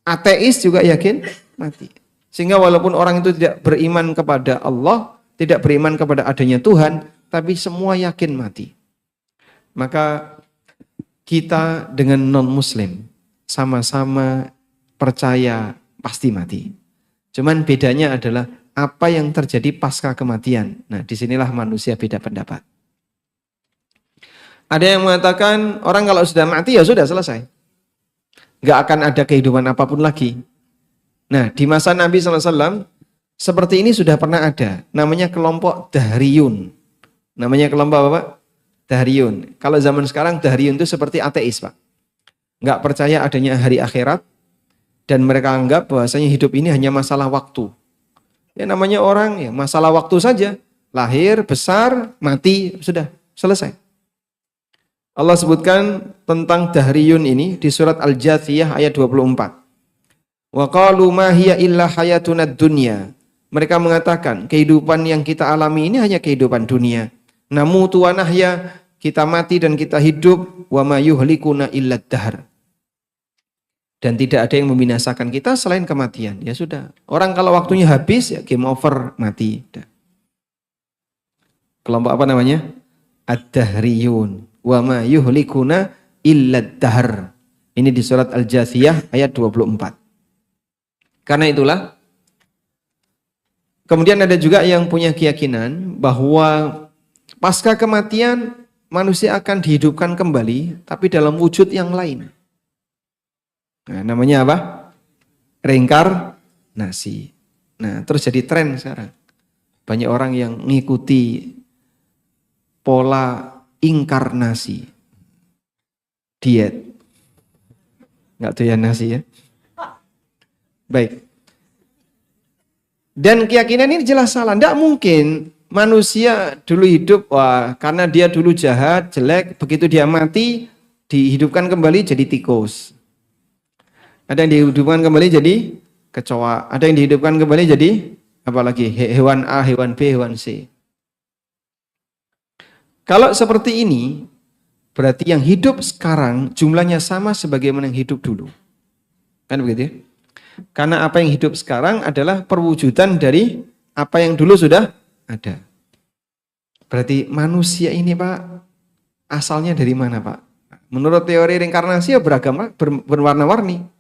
Ateis juga yakin mati. Sehingga walaupun orang itu tidak beriman kepada Allah, tidak beriman kepada adanya Tuhan, tapi semua yakin mati. Maka kita dengan non-muslim sama-sama percaya pasti mati. Cuman bedanya adalah apa yang terjadi pasca kematian. Nah, disinilah manusia beda pendapat. Ada yang mengatakan orang kalau sudah mati ya sudah selesai. Nggak akan ada kehidupan apapun lagi. Nah, di masa Nabi SAW, seperti ini sudah pernah ada. Namanya kelompok Dahriyun. Namanya kelompok apa, Pak? Dahriyun. Kalau zaman sekarang Dahriyun itu seperti ateis, Pak. Nggak percaya adanya hari akhirat. Dan mereka anggap bahwasanya hidup ini hanya masalah waktu. Ya namanya orang ya masalah waktu saja. Lahir, besar, mati, sudah selesai. Allah sebutkan tentang Dahriyun ini di surat Al-Jathiyah ayat 24. Wa qalu ma hiya illa hayatunad dunya. Mereka mengatakan kehidupan yang kita alami ini hanya kehidupan dunia. Namutu wa nahya, kita mati dan kita hidup, wa ma yuhlikuna illa dahr. Dan tidak ada yang membinasakan kita selain kematian. Ya sudah. Orang kalau waktunya habis ya game over, mati. Kelompok apa namanya? Ad-Dahriyun. Wa ma yuhlikuna illa dahr. Ini di surat Al-Jathiyah ayat 24. Karena itulah kemudian ada juga yang punya keyakinan bahwa pasca kematian manusia akan dihidupkan kembali tapi dalam wujud yang lain. Nah, namanya apa? Reinkarnasi. Nah, terus jadi tren sekarang. Banyak orang yang mengikuti pola inkarnasi. Diet. Enggak doyan nasi ya. Baik. Dan keyakinan ini jelas salah. Tidak mungkin manusia dulu hidup, wah karena dia dulu jahat, jelek, begitu dia mati, dihidupkan kembali jadi tikus. Ada yang dihidupkan kembali jadi kecoa. Ada yang dihidupkan kembali jadi apalagi hewan A, hewan B, hewan C. Kalau seperti ini, berarti yang hidup sekarang jumlahnya sama sebagaimana yang hidup dulu. Kan begitu ya? Karena apa yang hidup sekarang adalah perwujudan dari apa yang dulu sudah ada. Berarti manusia ini, Pak, asalnya dari mana, Pak? Menurut teori reinkarnasi ya beragam, berwarna-warni.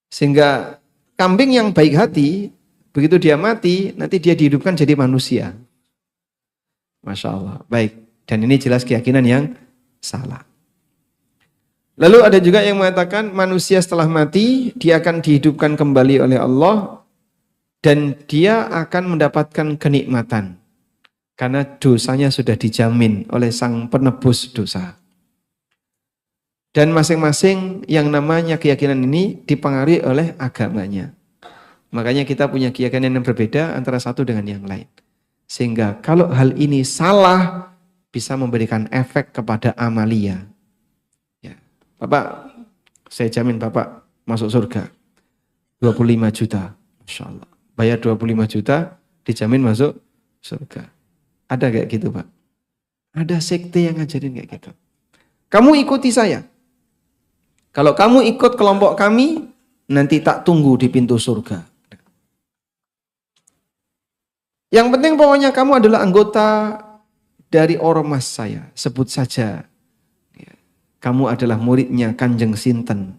Sehingga kambing yang baik hati, begitu dia mati, nanti dia dihidupkan jadi manusia. Masya Allah. Baik. Dan ini jelas keyakinan yang salah. Lalu ada juga yang mengatakan manusia setelah mati, dia akan dihidupkan kembali oleh Allah dan dia akan mendapatkan kenikmatan. Karena dosanya sudah dijamin oleh sang penebus dosa. Dan masing-masing yang namanya keyakinan ini dipengaruhi oleh agamanya. Makanya kita punya keyakinan yang berbeda antara satu dengan yang lain. Sehingga kalau hal ini salah, bisa memberikan efek kepada amalia. Ya. Bapak, saya jamin Bapak masuk surga. 25 juta. Masya Allah. Bayar 25 juta, dijamin masuk surga. Ada kayak gitu, Pak? Ada sekte yang ngajarin kayak gitu. Kamu ikuti saya. Kalau kamu ikut kelompok kami, nanti tak tunggu di pintu surga. Yang penting pokoknya kamu adalah anggota dari ormas saya. Sebut saja kamu adalah muridnya Kanjeng Sinten.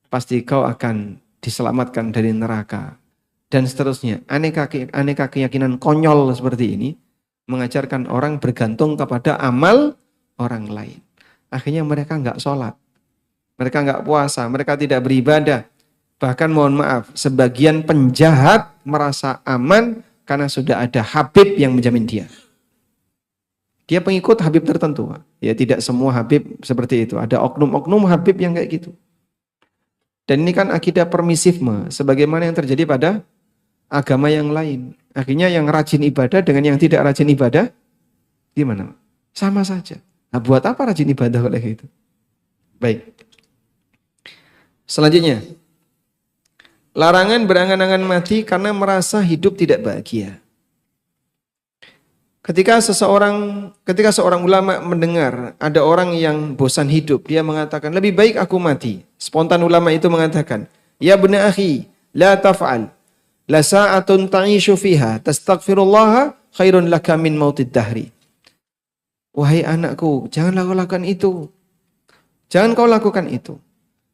Pasti kau akan diselamatkan dari neraka. Dan seterusnya. Aneka keyakinan konyol seperti ini mengajarkan orang bergantung kepada amal orang lain. Akhirnya mereka nggak sholat. Mereka nggak puasa. Mereka tidak beribadah. Bahkan mohon maaf, sebagian penjahat merasa aman karena sudah ada Habib yang menjamin dia. Dia pengikut Habib tertentu. Ya tidak semua Habib seperti itu. Ada oknum-oknum Habib yang kayak gitu. Dan ini kan akidah permisifme. Sebagaimana yang terjadi pada agama yang lain. Akhirnya yang rajin ibadah dengan yang tidak rajin ibadah, gimana? Sama saja. Nah buat apa rajin ibadah oleh itu? Baik. Selanjutnya. Larangan berangan-angan mati karena merasa hidup tidak bahagia. Ketika seorang ulama mendengar ada orang yang bosan hidup, dia mengatakan, lebih baik aku mati. Spontan ulama itu mengatakan, ya bena akhi, la taf'al. La sa'atun ta'ishu fiha, tastaghfirullah khairun laka min mautid dahri. Wahai anakku, janganlah kau lakukan itu. Jangan kau lakukan itu.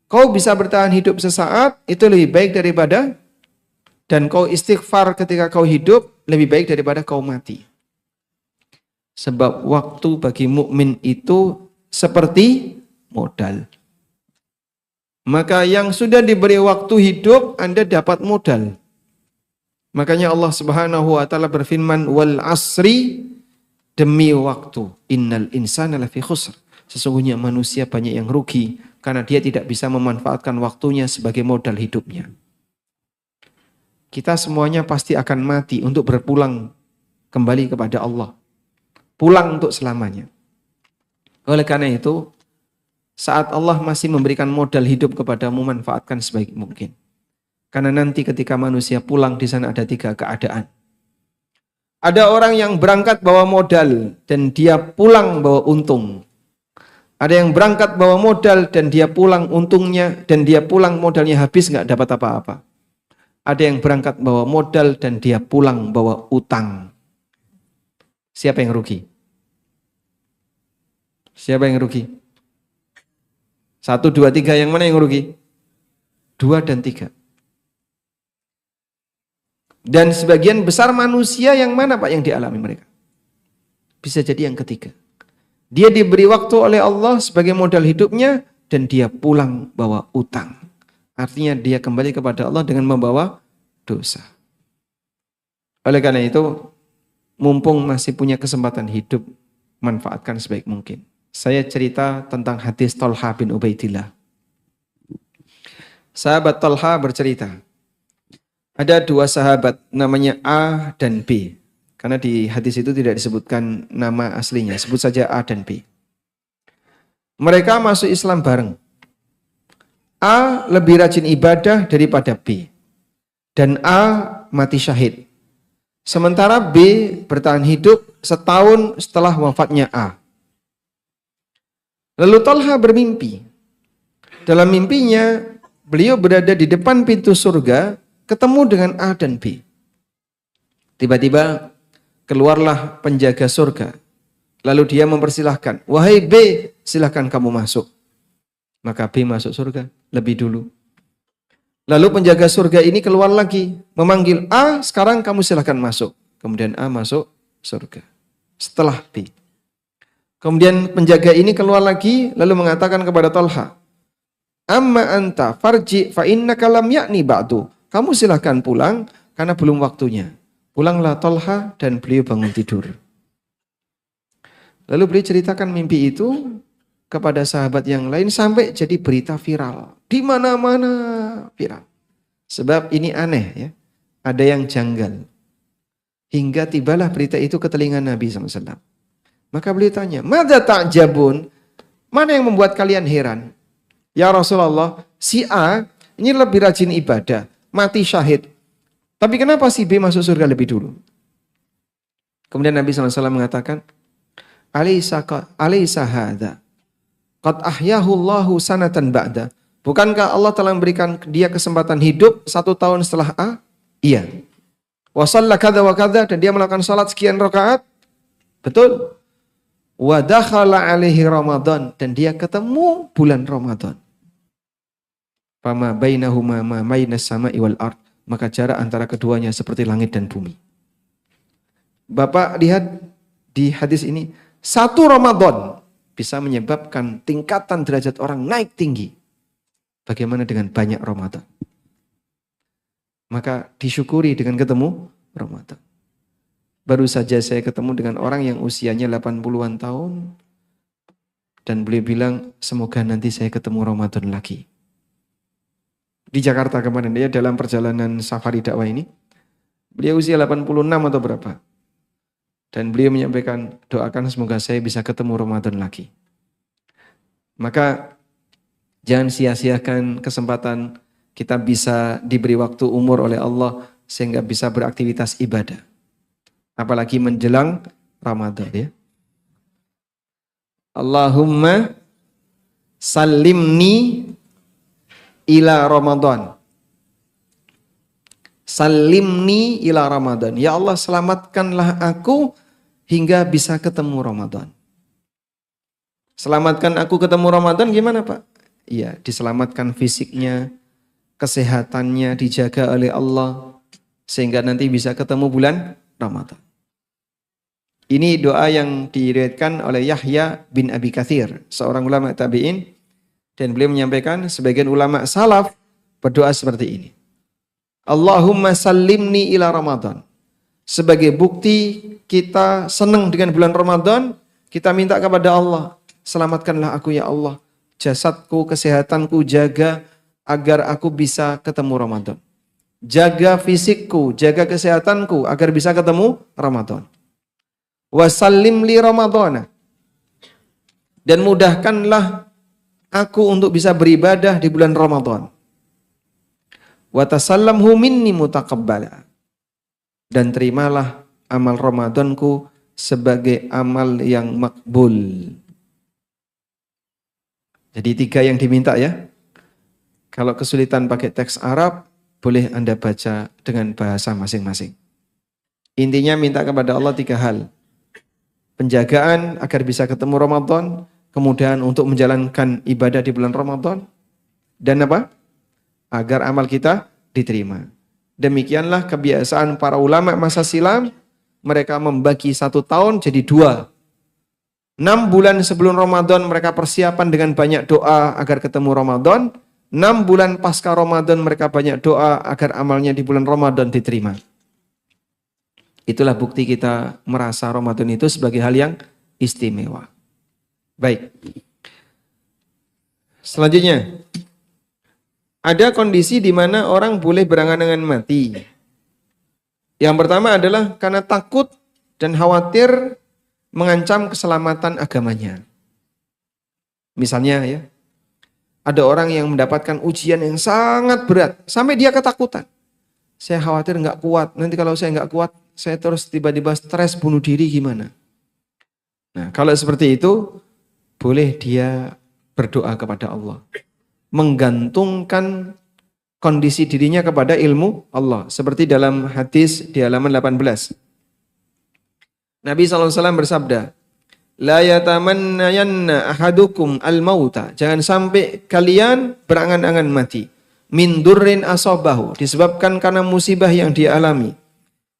Kau bisa bertahan hidup sesaat, itu lebih baik daripada, dan kau istighfar ketika kau hidup, lebih baik daripada kau mati. Sebab waktu bagi mukmin itu seperti modal. Maka yang sudah diberi waktu hidup, Anda dapat modal. Makanya Allah Subhanahu wa taala berfirman, wal asri, demi waktu, innal insana lafi khusr. Sesungguhnya manusia banyak yang rugi karena dia tidak bisa memanfaatkan waktunya sebagai modal hidupnya. Kita semuanya pasti akan mati untuk berpulang kembali kepada Allah. Pulang untuk selamanya. Oleh karena itu, saat Allah masih memberikan modal hidup kepadamu, manfaatkan sebaik mungkin. Karena nanti ketika manusia pulang, di sana ada 3 keadaan. Ada orang yang berangkat bawa modal dan dia pulang bawa untung. Ada yang berangkat bawa modal dan dia pulang untungnya, dan dia pulang modalnya habis nggak dapat apa-apa. Ada yang berangkat bawa modal dan dia pulang bawa utang. Siapa yang rugi? Siapa yang rugi? 1, 2, 3, yang mana yang rugi? 2 dan 3. Dan sebagian besar manusia yang mana Pak yang dialami mereka? Bisa jadi yang ketiga. Dia diberi waktu oleh Allah sebagai modal hidupnya dan dia pulang bawa utang. Artinya dia kembali kepada Allah dengan membawa dosa. Oleh karena itu, mumpung masih punya kesempatan hidup, manfaatkan sebaik mungkin. Saya cerita tentang hadis Thalha bin Ubaidillah. Sahabat Thalha bercerita, ada 2 sahabat namanya A dan B. Karena di hadis itu tidak disebutkan nama aslinya, sebut saja A dan B. Mereka masuk Islam bareng. A lebih rajin ibadah daripada B. Dan A mati syahid. Sementara B bertahan hidup setahun setelah wafatnya A. Lalu Thalha bermimpi. Dalam mimpinya, beliau berada di depan pintu surga, ketemu dengan A dan B. Tiba-tiba keluarlah penjaga surga. Lalu dia mempersilahkan, wahai B, silahkan kamu masuk. Maka B masuk surga lebih dulu. Lalu penjaga surga ini keluar lagi, memanggil A, sekarang kamu silahkan masuk. Kemudian A masuk surga. Setelah B. Kemudian penjaga ini keluar lagi, lalu mengatakan kepada Thalha, amma anta farji fa innaka lam ya'ni ba'du. Kamu silahkan pulang karena belum waktunya. Pulanglah Thalha dan beliau bangun tidur. Lalu beliau ceritakan mimpi itu kepada sahabat yang lain sampai jadi berita viral. Di mana-mana viral. Sebab ini aneh ya. Ada yang janggal. Hingga tibalah berita itu ke telinga Nabi SAW. Maka beliau tanya, madza ta'jabun? Mana yang membuat kalian heran? Ya Rasulullah, si A ini lebih rajin ibadah, mati syahid. Tapi kenapa si B masuk surga lebih dulu? Kemudian Nabi SAW mengatakan, Alaysa hadha qad ahyahu Allahu sanatan ba'da. Bukankah Allah telah memberikan dia kesempatan hidup 1 tahun setelah A? Iya. Wa shalla kadza wa kadza, dan dia melakukan salat sekian rakaat. Betul. Wa dakhala alaihi Ramadan, dan dia ketemu bulan Ramadan. Fama bainahuma ma bainas sama'i wal ard, maka jarak antara keduanya seperti langit dan bumi. Bapak lihat di hadis ini, satu Ramadan bisa menyebabkan tingkatan derajat orang naik tinggi. Bagaimana dengan banyak Ramadan? Maka disyukuri dengan ketemu Ramadan. Baru saja saya ketemu dengan orang yang usianya 80-an tahun. Dan beliau bilang, semoga nanti saya ketemu Ramadan lagi. Di Jakarta kemarin, dia dalam perjalanan safari dakwah ini. Beliau usia 86 atau berapa. Dan beliau menyampaikan, doakan semoga saya bisa ketemu Ramadan lagi. Maka jangan sia-siakan kesempatan kita bisa diberi waktu umur oleh Allah sehingga bisa beraktivitas ibadah. Apalagi menjelang Ramadan ya. Allahumma salimni ila Ramadan. Salimni ila Ramadan. Ya Allah, selamatkanlah aku hingga bisa ketemu Ramadan. Selamatkan aku ketemu Ramadan gimana Pak? Iya, diselamatkan fisiknya, kesehatannya dijaga oleh Allah sehingga nanti bisa ketemu bulan Ramadan. Ini doa yang diriwayatkan oleh Yahya bin Abi Katsir, seorang ulama tabi'in, dan beliau menyampaikan sebagian ulama salaf berdoa seperti ini. Allahumma sallimni ila Ramadan. Sebagai bukti kita senang dengan bulan Ramadan, kita minta kepada Allah, selamatkanlah aku ya Allah. Jasadku, kesehatanku jaga agar aku bisa ketemu Ramadan. Jaga fisikku, jaga kesehatanku agar bisa ketemu Ramadan. Wasallim li Ramadana. Dan mudahkanlah aku untuk bisa beribadah di bulan Ramadan. Wa tasallamhu minni mutaqabbala. Dan terimalah amal Ramadanku sebagai amal yang makbul. Jadi 3 yang diminta ya. Kalau kesulitan pakai teks Arab, boleh Anda baca dengan bahasa masing-masing. Intinya minta kepada Allah 3 hal. Penjagaan agar bisa ketemu Ramadan, kemudian untuk menjalankan ibadah di bulan Ramadan, dan apa? Agar amal kita diterima. Demikianlah kebiasaan para ulama masa silam, mereka membagi 1 tahun jadi 2. 6 bulan sebelum Ramadan mereka persiapan dengan banyak doa agar ketemu Ramadan. 6 bulan pasca Ramadan mereka banyak doa agar amalnya di bulan Ramadan diterima. Itulah bukti kita merasa Ramadan itu sebagai hal yang istimewa. Baik. Selanjutnya, ada kondisi di mana orang boleh berangan-angan mati. Yang pertama adalah karena takut dan khawatir mengancam keselamatan agamanya. Misalnya ya, ada orang yang mendapatkan ujian yang sangat berat sampai dia ketakutan. Saya khawatir nggak kuat. Nanti kalau saya nggak kuat, saya terus tiba-tiba stres bunuh diri gimana? Nah, kalau seperti itu, boleh dia berdoa kepada Allah. Menggantungkan kondisi dirinya kepada ilmu Allah. Seperti dalam hadis di halaman 18. Nabi SAW bersabda, La yatamannayanna ahadukum al-mauta. Jangan sampai kalian berangan-angan mati. Min durrin asabahu. Disebabkan karena musibah yang dia alami.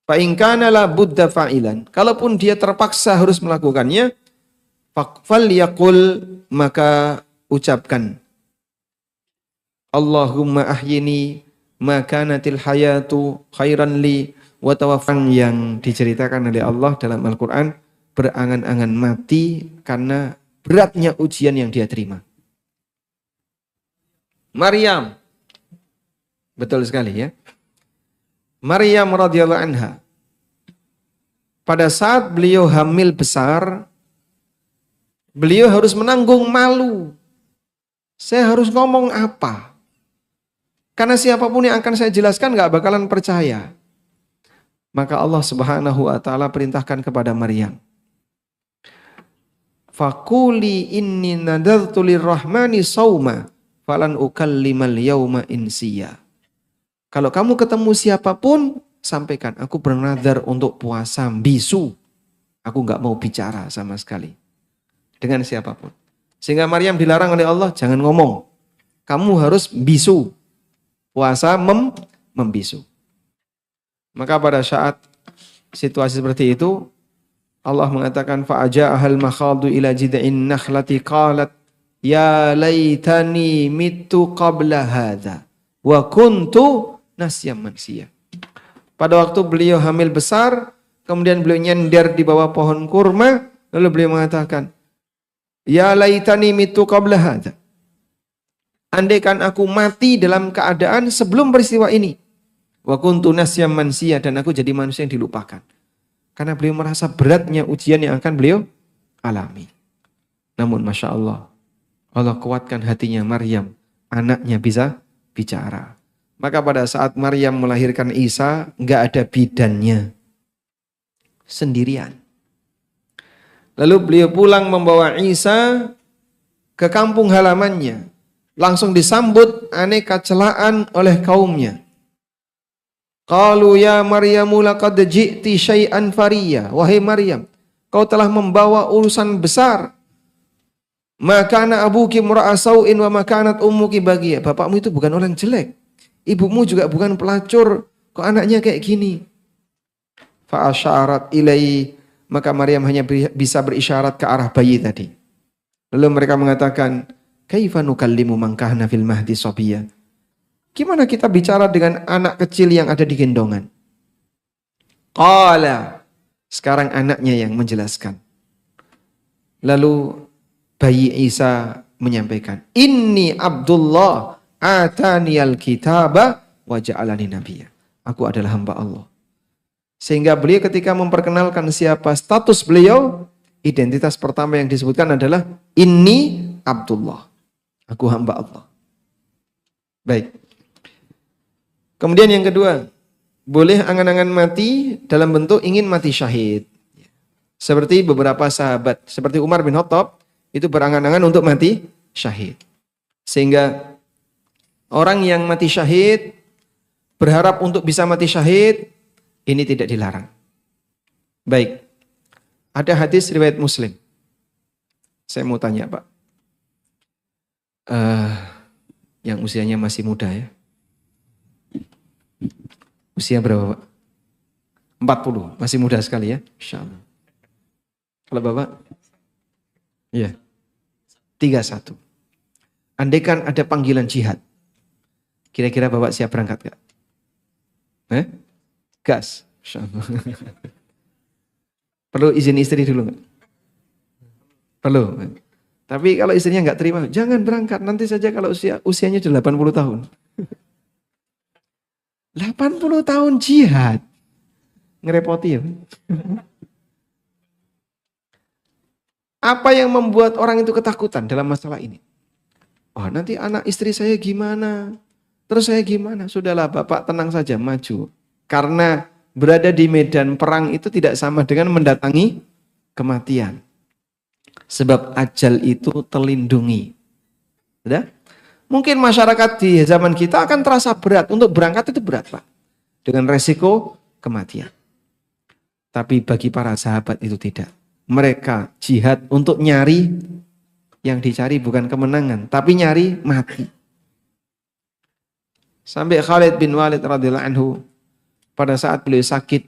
Fa in kana la budda fa'ilan. Kalaupun dia terpaksa harus melakukannya, fal yaqul, maka ucapkan, Allahumma ahyini ma kanatil hayatu khairan li wa tawaffan, yang diceritakan oleh Allah dalam Al-Qur'an, berangan-angan mati karena beratnya ujian yang dia terima. Maryam, betul sekali ya. Maryam radhiyallahu anha, pada saat beliau hamil besar, beliau harus menanggung malu. Saya harus ngomong apa? Karena siapapun yang akan saya jelaskan gak bakalan percaya. Maka Allah Subhanahu wa ta'ala perintahkan kepada Maryam, Faquli inni nadartu lirrahmani sauma falan ukallimal yauma insiya. Kalau kamu ketemu siapapun, sampaikan, aku bernadar untuk puasa bisu. Aku gak mau bicara sama sekali. dengan siapapun. Sehingga Maryam dilarang oleh Allah, jangan ngomong. Kamu harus bisu. Puasa membisu. Maka pada saat situasi seperti itu, Allah mengatakan fa'aja'ahal makhadu ila jid'in nakhlati qalat ya laitani mitu qabla hadza wa kuntu nasyam mansiyah. Pada waktu beliau hamil besar, kemudian beliau nyender di bawah pohon kurma, lalu beliau mengatakan, ya laitani mitu qabla hadza. Andaikan aku mati dalam keadaan sebelum peristiwa ini. Wa kuntu nasyam mansiyah, dan aku jadi manusia yang dilupakan. Karena beliau merasa beratnya ujian yang akan beliau alami. Namun Masya Allah, Allah kuatkan hatinya Maryam. Anaknya bisa bicara. Maka pada saat Maryam melahirkan Isa, enggak ada bidannya. Sendirian. Lalu beliau pulang membawa Isa ke kampung halamannya. Langsung disambut aneka celaan oleh kaumnya. Qalu ya Maryamu laqad ji'ti syai'an fariya. Wahai Maryam, kau telah membawa urusan besar. Makana abuki mura'a sau'in wa makanat ummuki bagiya. Bapakmu itu bukan orang jelek. Ibumu juga bukan pelacur. Kok anaknya kayak gini? Fa'asyarat ilai. Maka Maryam hanya bisa berisyarat ke arah bayi tadi. Lalu mereka mengatakan, kaifa nukallimu man kana fil mahdi sabiyya? Gimana kita bicara dengan anak kecil yang ada di gendongan? Qala. Sekarang anaknya yang menjelaskan. Lalu bayi Isa menyampaikan, Inni Abdullah ataniyal kitaba wa ja'alani nabiyya. Aku adalah hamba Allah. Sehingga beliau ketika memperkenalkan siapa status beliau, identitas pertama yang disebutkan adalah Inni Abdullah. Aku hamba Allah. Baik. Kemudian yang kedua, boleh angan-angan mati dalam bentuk ingin mati syahid. Seperti beberapa sahabat, seperti Umar bin Khattab, itu berangan-angan untuk mati syahid. Sehingga orang yang mati syahid, berharap untuk bisa mati syahid, ini tidak dilarang. Baik. Ada hadis riwayat Muslim. Saya mau tanya Pak. Yang usianya masih muda ya. Usia berapa Pak? 40, masih muda sekali ya. Insyaallah. Kalau Bapak? Iya. 31. Andaikan ada panggilan jihad, kira-kira Bapak siap berangkat gak? Gas. Insyaallah. Perlu izin istri dulu gak? Perlu. Tapi kalau istrinya nggak terima, jangan berangkat. Nanti saja kalau usianya sudah 80 tahun. 80 tahun jihad. Ngerepoti ya. Apa yang membuat orang itu ketakutan dalam masalah ini? Oh, nanti anak istri saya gimana? Terus saya gimana? Sudahlah Bapak tenang saja, maju. Karena berada di medan perang itu tidak sama dengan mendatangi kematian. Sebab ajal itu terlindungi. Sudah? Mungkin masyarakat di zaman kita akan terasa berat. Untuk berangkat itu berat Pak. Dengan resiko kematian. Tapi bagi para sahabat itu tidak. Mereka jihad untuk nyari, yang dicari bukan kemenangan, tapi nyari mati. Sampai Khalid bin Walid radhiyallahu anhu, pada saat beliau sakit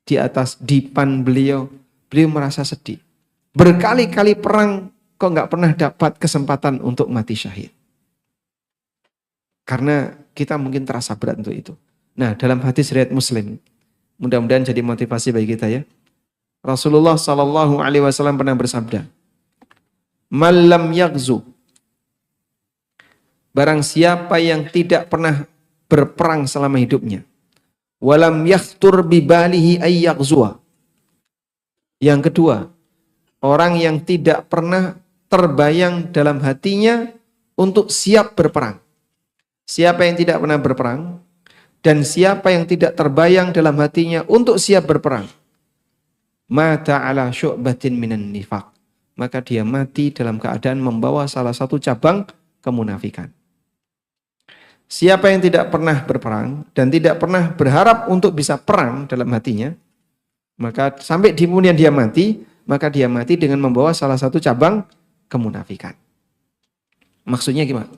di atas dipan beliau merasa sedih. Berkali-kali perang kok nggak pernah dapat kesempatan untuk mati syahid. Karena kita mungkin terasa berat untuk itu. Nah, dalam hadis riwayat Muslim, mudah-mudahan jadi motivasi bagi kita ya. Rasulullah SAW pernah bersabda, "Malam yaghzu." Barang siapa yang tidak pernah berperang selama hidupnya, walam yakhtur bibalihi ay yaghzuwa. Yang kedua, orang yang tidak pernah terbayang dalam hatinya untuk siap berperang. Siapa yang tidak pernah berperang dan siapa yang tidak terbayang dalam hatinya untuk siap berperang, mata ala syu'batin minan nifaq, maka dia mati dalam keadaan membawa salah satu cabang kemunafikan. Siapa yang tidak pernah berperang dan tidak pernah berharap untuk bisa perang dalam hatinya, maka sampai di kemudian dia mati, maka dia mati dengan membawa salah satu cabang kemunafikan. Maksudnya gimana?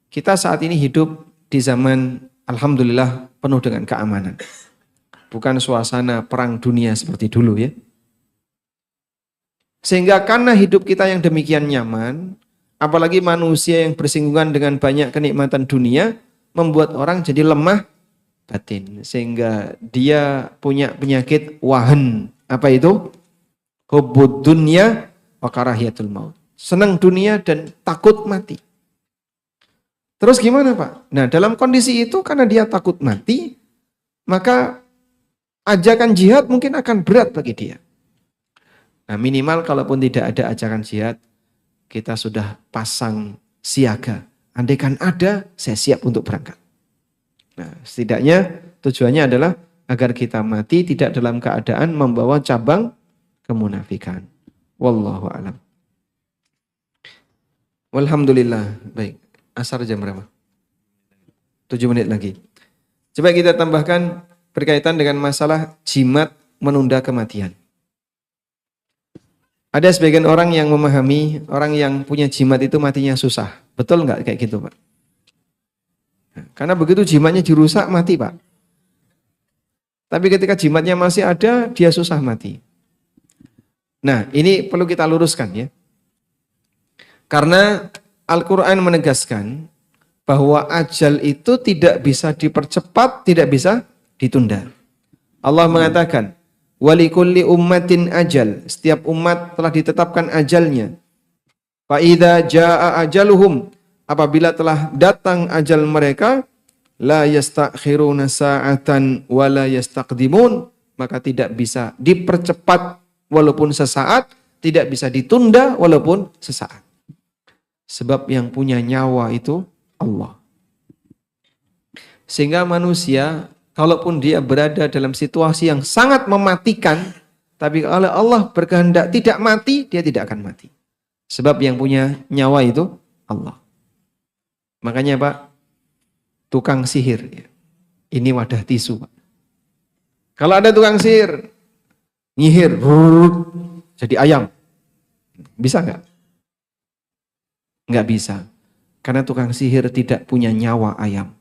Kita saat ini hidup di zaman alhamdulillah penuh dengan keamanan. Bukan suasana perang dunia seperti dulu ya. Sehingga karena hidup kita yang demikian nyaman, apalagi manusia yang bersinggungan dengan banyak kenikmatan dunia, membuat orang jadi lemah batin. Sehingga dia punya penyakit wahan. Apa itu? Hubbud dunya wa karahiyatul maut. Senang dunia dan takut mati. Terus gimana Pak? Nah dalam kondisi itu karena dia takut mati, maka ajakan jihad mungkin akan berat bagi dia. Nah minimal kalaupun tidak ada ajakan jihad, kita sudah pasang siaga. Andaikan ada, saya siap untuk berangkat. Nah setidaknya tujuannya adalah agar kita mati tidak dalam keadaan membawa cabang kemunafikan. Wallahu a'lam. Walhamdulillah. Baik. Asar jam berapa? 7 menit lagi. Coba kita tambahkan berkaitan dengan masalah jimat menunda kematian. Ada sebagian orang yang memahami orang yang punya jimat itu matinya susah. Betul nggak kayak gitu Pak? Karena begitu jimatnya dirusak mati Pak. Tapi ketika jimatnya masih ada dia susah mati. Nah ini perlu kita luruskan ya. Karena Al-Quran menegaskan bahwa ajal itu tidak bisa dipercepat, tidak bisa ditunda. Allah mengatakan, walikulli ummatin ajal. Setiap umat telah ditetapkan ajalnya. Fa idza jaa ajaluhum, apabila telah datang ajal mereka, la yastakhiruna sa'atan wa la yastaqdimun, maka tidak bisa dipercepat walaupun sesaat, tidak bisa ditunda walaupun sesaat. Sebab yang punya nyawa itu Allah. Sehingga manusia kalaupun dia berada dalam situasi yang sangat mematikan, tapi kalau Allah berkehendak tidak mati, dia tidak akan mati. Sebab yang punya nyawa itu Allah. Makanya Pak, tukang sihir, ini wadah tisu Pak. Kalau ada tukang sihir, nyihir, jadi ayam, bisa nggak? Nggak bisa. Karena tukang sihir tidak punya nyawa ayam.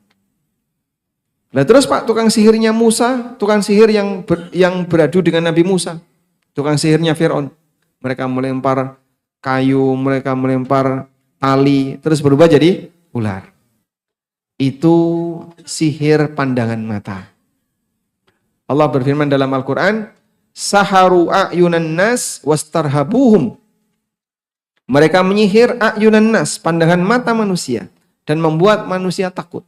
Nah terus Pak, tukang sihirnya Musa, tukang sihir yang beradu dengan Nabi Musa, tukang sihirnya Fir'aun. Mereka melempar kayu, mereka melempar tali, terus berubah jadi ular. Itu sihir pandangan mata. Allah berfirman dalam Al-Quran, saharu a'yunan nas wastarhabuhum. Mereka menyihir a'yunan nas, pandangan mata manusia, dan membuat manusia takut.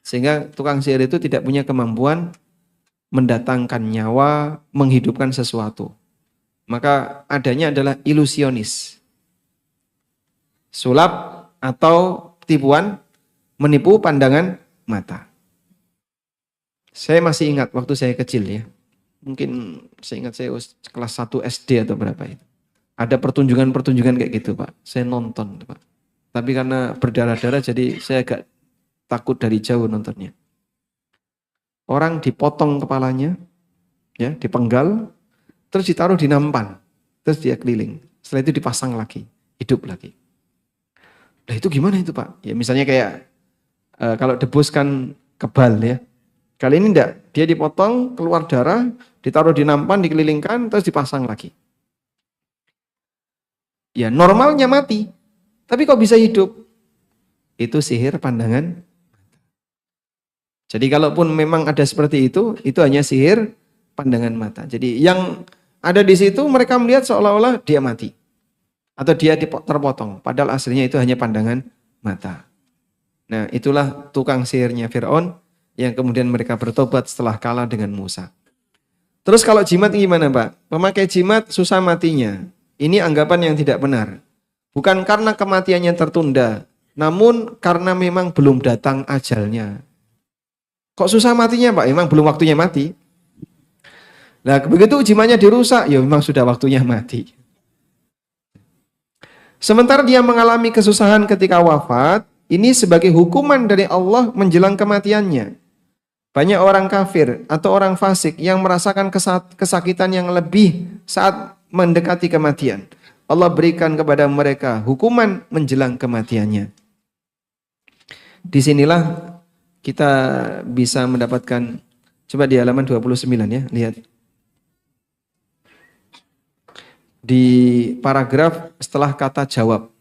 Sehingga tukang sihir itu tidak punya kemampuan mendatangkan nyawa, menghidupkan sesuatu. Maka adanya adalah ilusionis. Sulap atau tipuan menipu pandangan mata. Saya masih ingat waktu saya kecil ya. Mungkin saya ingat saya kelas 1 SD atau berapa itu. Ada pertunjukan-pertunjukan kayak gitu Pak. Saya nonton Pak. Tapi karena berdarah-darah jadi saya agak takut dari jauh nontonnya. Orang dipotong kepalanya, ya, dipenggal, terus ditaruh di nampan, terus dia keliling. Setelah itu dipasang lagi, hidup lagi. Nah itu gimana itu Pak? Ya misalnya kayak kalau debus kan kebal ya. Kali ini enggak, dia dipotong, keluar darah, ditaruh di nampan, dikelilingkan, terus dipasang lagi. Ya normalnya mati, tapi kok bisa hidup? Itu sihir pandangan. Jadi kalaupun memang ada seperti itu hanya sihir pandangan mata. Jadi yang ada di situ mereka melihat seolah-olah dia mati. Atau dia terpotong, padahal aslinya itu hanya pandangan mata. Nah itulah tukang sihirnya Fir'aun yang kemudian mereka bertobat setelah kalah dengan Musa. Terus kalau jimat gimana Pak? Pemakai jimat susah matinya. Ini anggapan yang tidak benar. Bukan karena kematiannya tertunda, namun karena memang belum datang ajalnya. Kok susah matinya Pak? Memang belum waktunya mati. Nah begitu jimatnya dirusak, ya memang sudah waktunya mati. Sementara dia mengalami kesusahan ketika wafat, ini sebagai hukuman dari Allah menjelang kematiannya. Banyak orang kafir atau orang fasik yang merasakan kesakitan yang lebih saat mendekati kematian. Allah berikan kepada mereka hukuman menjelang kematiannya. Disinilah kita bisa mendapatkan, coba di halaman 29 ya, lihat. Di paragraf setelah kata jawab.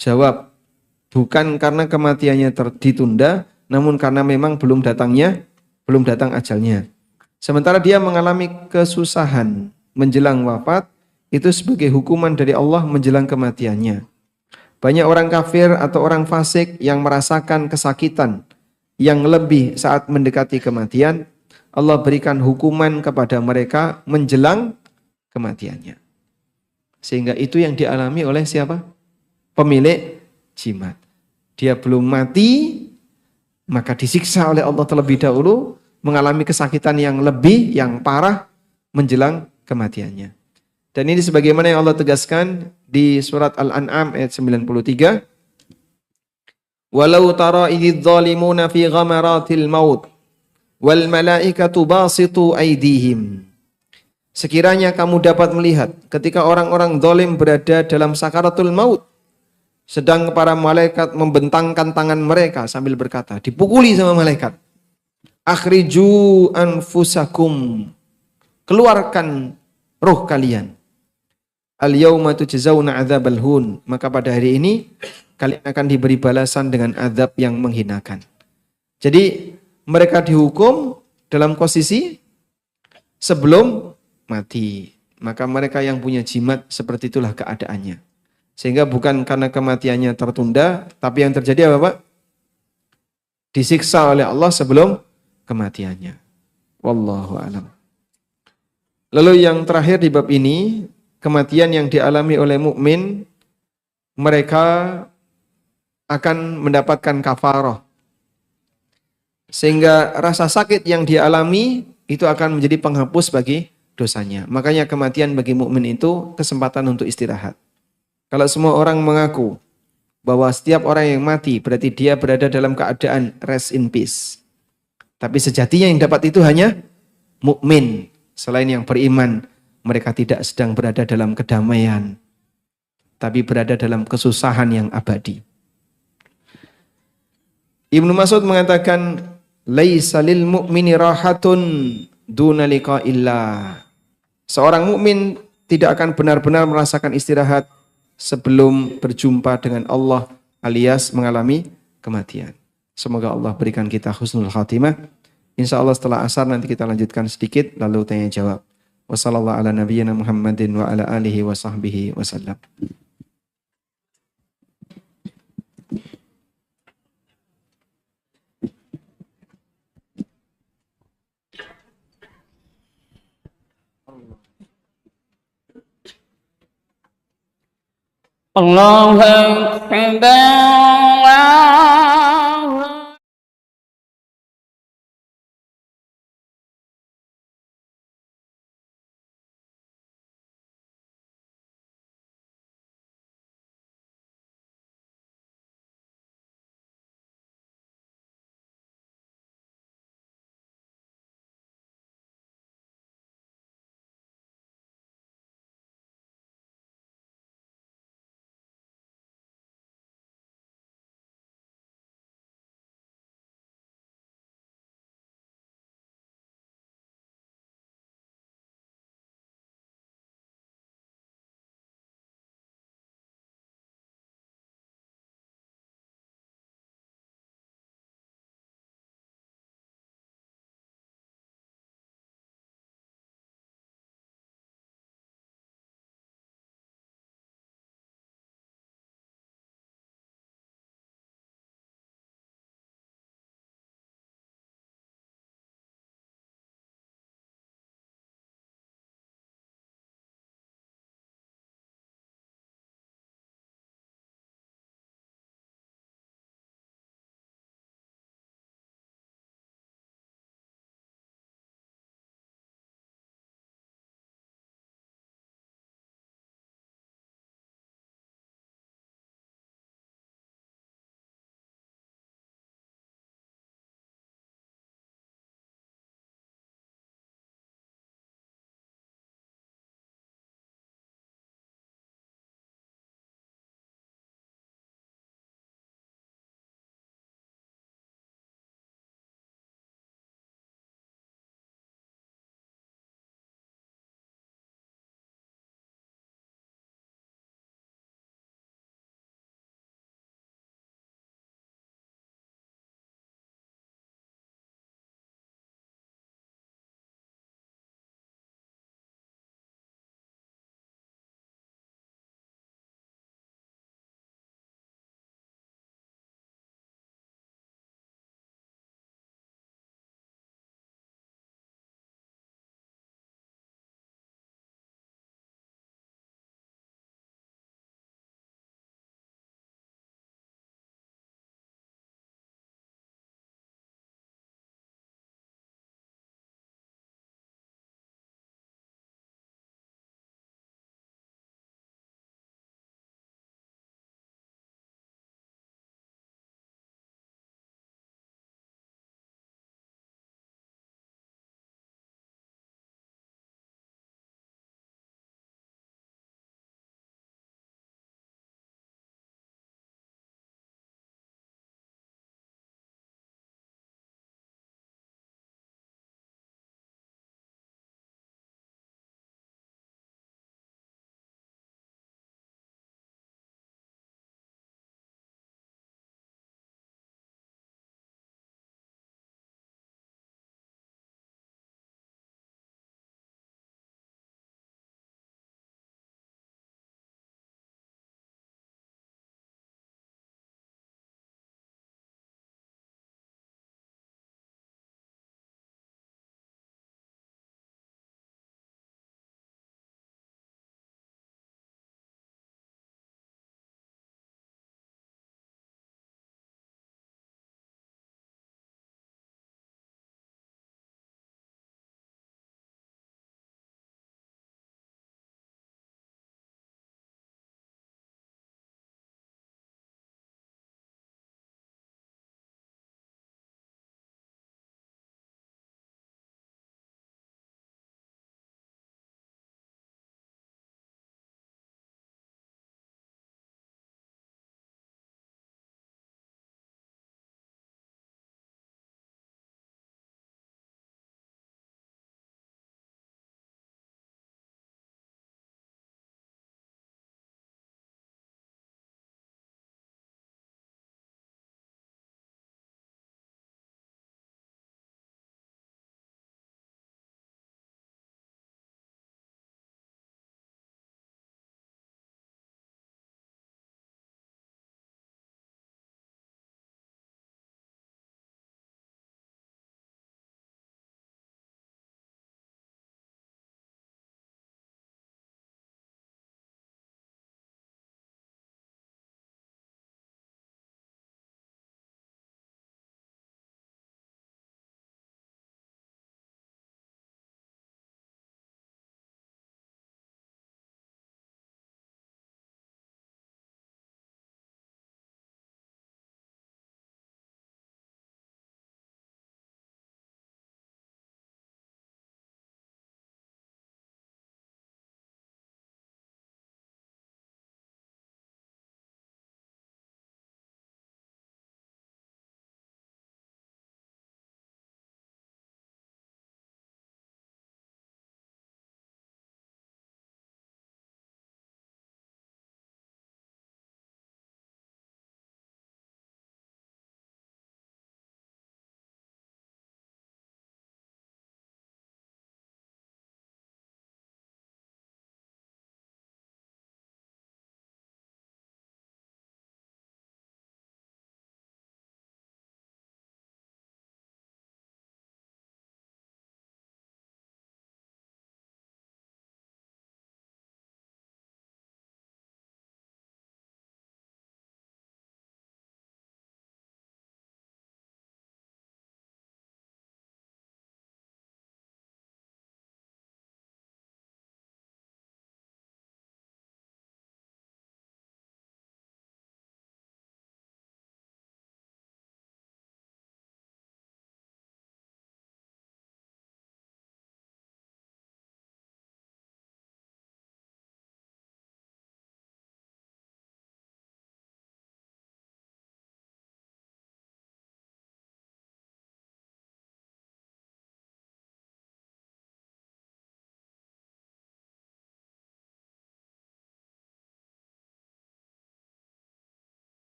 Jawab, bukan karena kematiannya ditunda, namun karena memang belum datang ajalnya. Sementara dia mengalami kesusahan menjelang wafat, itu sebagai hukuman dari Allah menjelang kematiannya. Banyak orang kafir atau orang fasik yang merasakan kesakitan yang lebih saat mendekati kematian, Allah berikan hukuman kepada mereka menjelang kematiannya. Sehingga itu yang dialami oleh siapa? Pemilik jimat. Dia belum mati, maka disiksa oleh Allah terlebih dahulu, mengalami kesakitan yang lebih, yang parah, menjelang kematiannya. Dan ini sebagaimana yang Allah tegaskan di surat Al-An'am ayat 93. Walau tara idz zalimuna fi ghamaratil maut wal malaikatu basitu aydihim. Sekiranya kamu dapat melihat ketika orang-orang zalim berada dalam sakaratul maut, sedang para malaikat membentangkan tangan mereka sambil berkata, dipukuli sama malaikat. Akhriju anfusakum. Keluarkan roh kalian. Al-yawma tujzauna adzabal hun. Maka pada hari ini kalian akan diberi balasan dengan azab yang menghinakan. Jadi mereka dihukum dalam posisi sebelum mati. Maka mereka yang punya jimat seperti itulah keadaannya. Sehingga bukan karena kematiannya tertunda, tapi yang terjadi apa Pak? Disiksa oleh Allah sebelum kematiannya. Wallahu a'lam. Lalu yang terakhir di bab ini, kematian yang dialami oleh mukmin, mereka akan mendapatkan kafarah. Sehingga rasa sakit yang dialami itu akan menjadi penghapus bagi dosanya. Makanya kematian bagi mukmin itu kesempatan untuk istirahat. Kalau semua orang mengaku bahwa setiap orang yang mati berarti dia berada dalam keadaan rest in peace. Tapi sejatinya yang dapat itu hanya mukmin. Selain yang beriman, mereka tidak sedang berada dalam kedamaian, tapi berada dalam kesusahan yang abadi. Ibnu Mas'ud mengatakan, laisa lil mu'mini rahatun duna liqa'illah. Seorang mukmin tidak akan benar-benar merasakan istirahat sebelum berjumpa dengan Allah alias mengalami kematian. Semoga Allah berikan kita husnul khatimah. Insya Allah setelah asar nanti kita lanjutkan sedikit lalu tanya jawab. Wassallallahu ala nabiyyina Muhammadin wa ala alihi wa sahbihi wasallam. Allahu Akbar.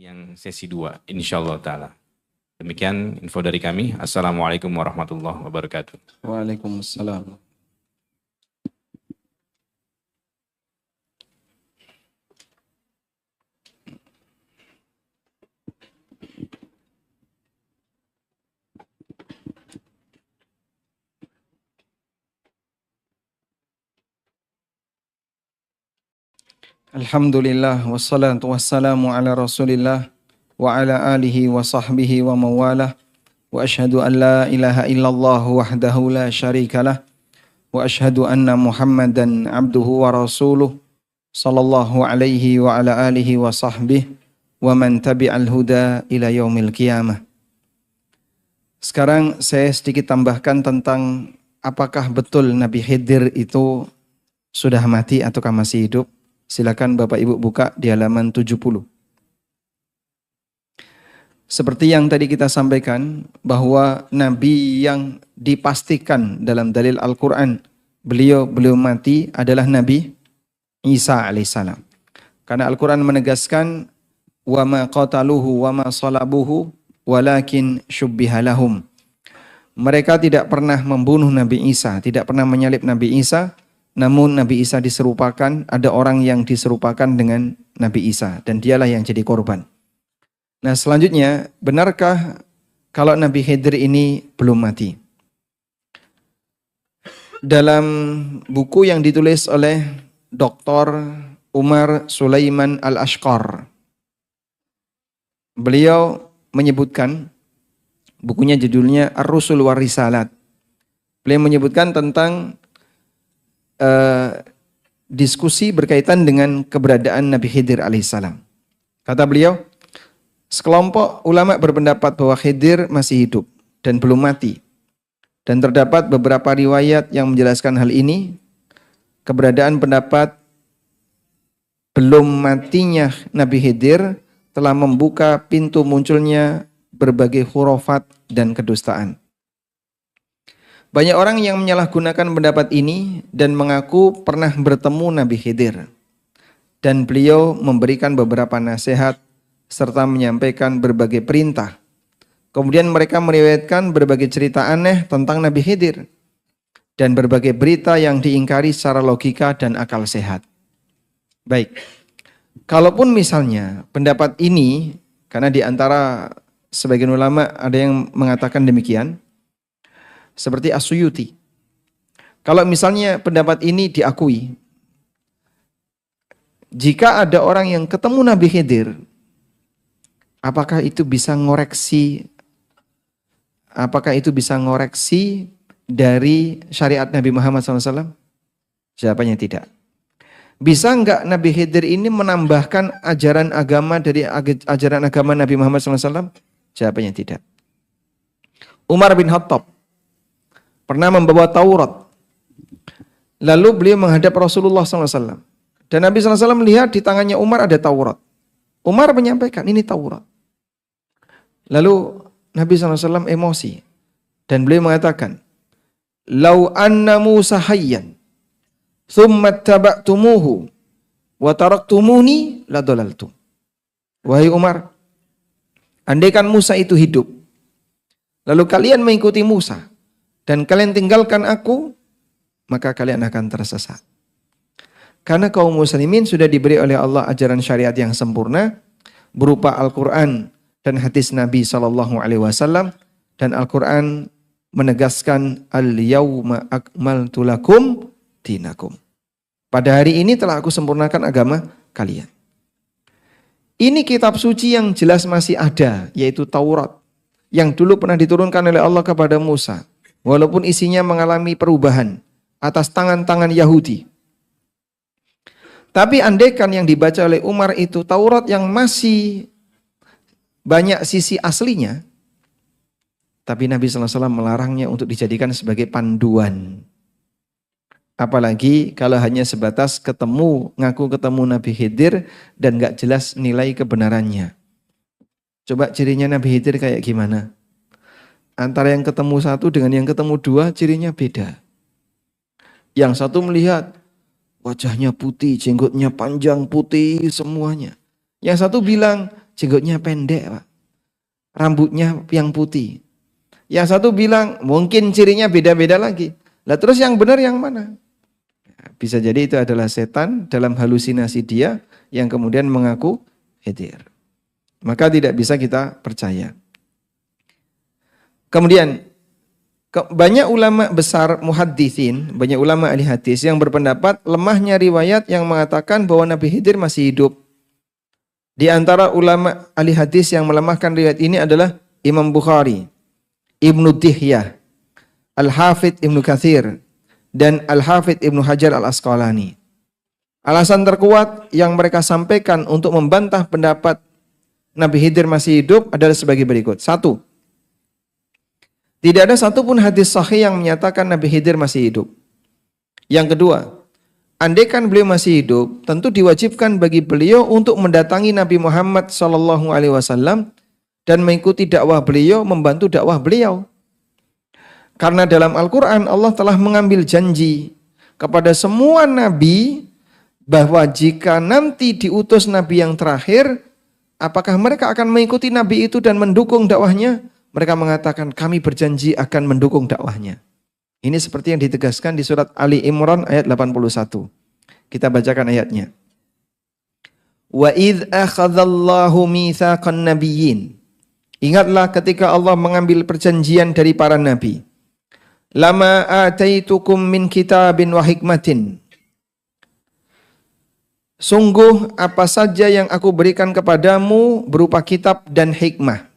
yang sesi 2 insyaallah taala. Demikian info dari kami. Assalamualaikum warahmatullahi wabarakatuh. Waalaikumsalam. Alhamdulillah wassalatu wassalamu ala Rasulillah wa ala alihi wa sahbihi wa mawalah wa asyhadu an la ilaha illallah wahdahu la syarikalah wa asyhadu anna Muhammadan abduhu wa rasuluh sallallahu alaihi wa ala alihi wa sahbihi wa man tabi'al huda ila yaumil qiyamah. Sekarang saya sedikit tambahkan tentang apakah betul Nabi Khidir itu sudah mati ataukah masih hidup. Silakan Bapak Ibu buka di halaman 70. Seperti yang tadi kita sampaikan bahwa Nabi yang dipastikan dalam dalil Al-Quran beliau mati adalah Nabi Isa alaihissalam. Karena Al-Quran menegaskan wa ma qataluhu wa ma salabuhu walakin syubbiha lahum. Mereka tidak pernah membunuh Nabi Isa, tidak pernah menyalib Nabi Isa. Namun Nabi Isa diserupakan, ada orang yang diserupakan dengan Nabi Isa dan dialah yang jadi korban. Nah selanjutnya, benarkah kalau Nabi Khidir ini belum mati? Dalam buku yang ditulis oleh Dr. Umar Sulaiman Al-Ashqar, beliau menyebutkan, bukunya judulnya Ar-Rusul war Risalat. Beliau menyebutkan tentang diskusi berkaitan dengan keberadaan Nabi Khidir alaihissalam. Kata beliau, sekelompok ulama berpendapat bahwa Khidir masih hidup dan belum mati. Dan terdapat beberapa riwayat yang menjelaskan hal ini. Keberadaan pendapat belum matinya Nabi Khidir telah membuka pintu munculnya berbagai khurafat dan kedustaan. Banyak orang yang menyalahgunakan pendapat ini dan mengaku pernah bertemu Nabi Khidir. Dan beliau memberikan beberapa nasihat serta menyampaikan berbagai perintah. Kemudian mereka meriwayatkan berbagai cerita aneh tentang Nabi Khidir. Dan berbagai berita yang diingkari secara logika dan akal sehat. Baik, kalaupun misalnya pendapat ini, karena di antara sebagian ulama ada yang mengatakan demikian, seperti As-Suyuti. Kalau misalnya pendapat ini diakui, jika ada orang yang ketemu Nabi Khidir, apakah itu bisa ngoreksi dari syariat Nabi Muhammad SAW? Jawabannya tidak. Bisa enggak Nabi Khidir ini menambahkan ajaran agama dari ajaran agama Nabi Muhammad SAW? Jawabannya tidak. Umar bin Khattab pernah membawa Taurat. Lalu beliau menghadap Rasulullah SAW. Dan Nabi SAW melihat di tangannya Umar ada Taurat. Umar menyampaikan, ini Taurat. Lalu Nabi SAW emosi. Dan beliau mengatakan, Lau anna Musa hayyan, thumma taba'tumuhu, wa taraktumuni, la dolaltum. Wahai Umar, andaikan Musa itu hidup, lalu kalian mengikuti Musa, dan kalian tinggalkan aku, maka kalian akan tersesat. Karena kaum muslimin sudah diberi oleh Allah ajaran syariat yang sempurna berupa Al-Quran dan hadis Nabi SAW, dan Al-Quran menegaskan al-yawma akmaltu lakum dinakum. Pada hari ini telah aku sempurnakan agama kalian. Ini kitab suci yang jelas masih ada, yaitu Taurat, yang dulu pernah diturunkan oleh Allah kepada Musa. Walaupun isinya mengalami perubahan atas tangan-tangan Yahudi. Tapi andaikan yang dibaca oleh Umar itu Taurat yang masih banyak sisi aslinya, tapi Nabi SAW melarangnya untuk dijadikan sebagai panduan. Apalagi kalau hanya sebatas ngaku ketemu Nabi Khidir dan gak jelas nilai kebenarannya. Coba cirinya Nabi Khidir kayak gimana? Antara yang ketemu satu dengan yang ketemu dua cirinya beda. Yang satu melihat wajahnya putih, jenggotnya panjang putih semuanya. Yang satu bilang jenggotnya pendek, Pak. Rambutnya yang putih. Yang satu bilang mungkin cirinya beda-beda lagi. Lah terus yang benar yang mana? Bisa jadi itu adalah setan dalam halusinasi dia yang kemudian mengaku Khidir. Maka tidak bisa kita percaya. Kemudian banyak ulama besar muhadditsin, banyak ulama ahli hadis yang berpendapat lemahnya riwayat yang mengatakan bahwa Nabi Khidir masih hidup. Di antara ulama ahli hadis yang melemahkan riwayat ini adalah Imam Bukhari, Ibnu Dihyah, Al-Hafidh Ibnu Katsir, dan Al-Hafidh Ibnu Hajar Al-Asqalani. Alasan terkuat yang mereka sampaikan untuk membantah pendapat Nabi Khidir masih hidup adalah sebagai berikut. 1. Tidak ada satupun hadis sahih yang menyatakan Nabi Khidir masih hidup. Yang kedua, andaikan beliau masih hidup, tentu diwajibkan bagi beliau untuk mendatangi Nabi Muhammad SAW dan mengikuti dakwah beliau, membantu dakwah beliau. Karena dalam Al-Quran Allah telah mengambil janji kepada semua nabi bahwa jika nanti diutus nabi yang terakhir, apakah mereka akan mengikuti nabi itu dan mendukung dakwahnya? Mereka mengatakan kami berjanji akan mendukung dakwahnya. Ini seperti yang ditegaskan di surat Ali Imran ayat 81. Kita bacakan ayatnya. Wa idh akhadallahu mitsaqan nabiyyin. Ingatlah ketika Allah mengambil perjanjian dari para nabi. Lama ataitukum min kitabin wa hikmatin. Sungguh apa saja yang aku berikan kepadamu berupa kitab dan hikmah.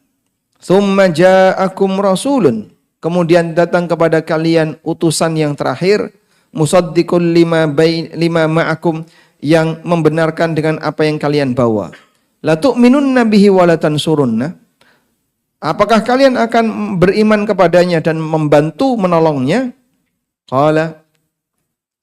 Tsumma ja'akum rasulun. Kemudian datang kepada kalian utusan yang terakhir, musaddiqul lima ma'akum, yang membenarkan dengan apa yang kalian bawa. La tu'minunna bihi wa la tansurunna. Apakah kalian akan beriman kepadanya dan membantu menolongnya? Qala,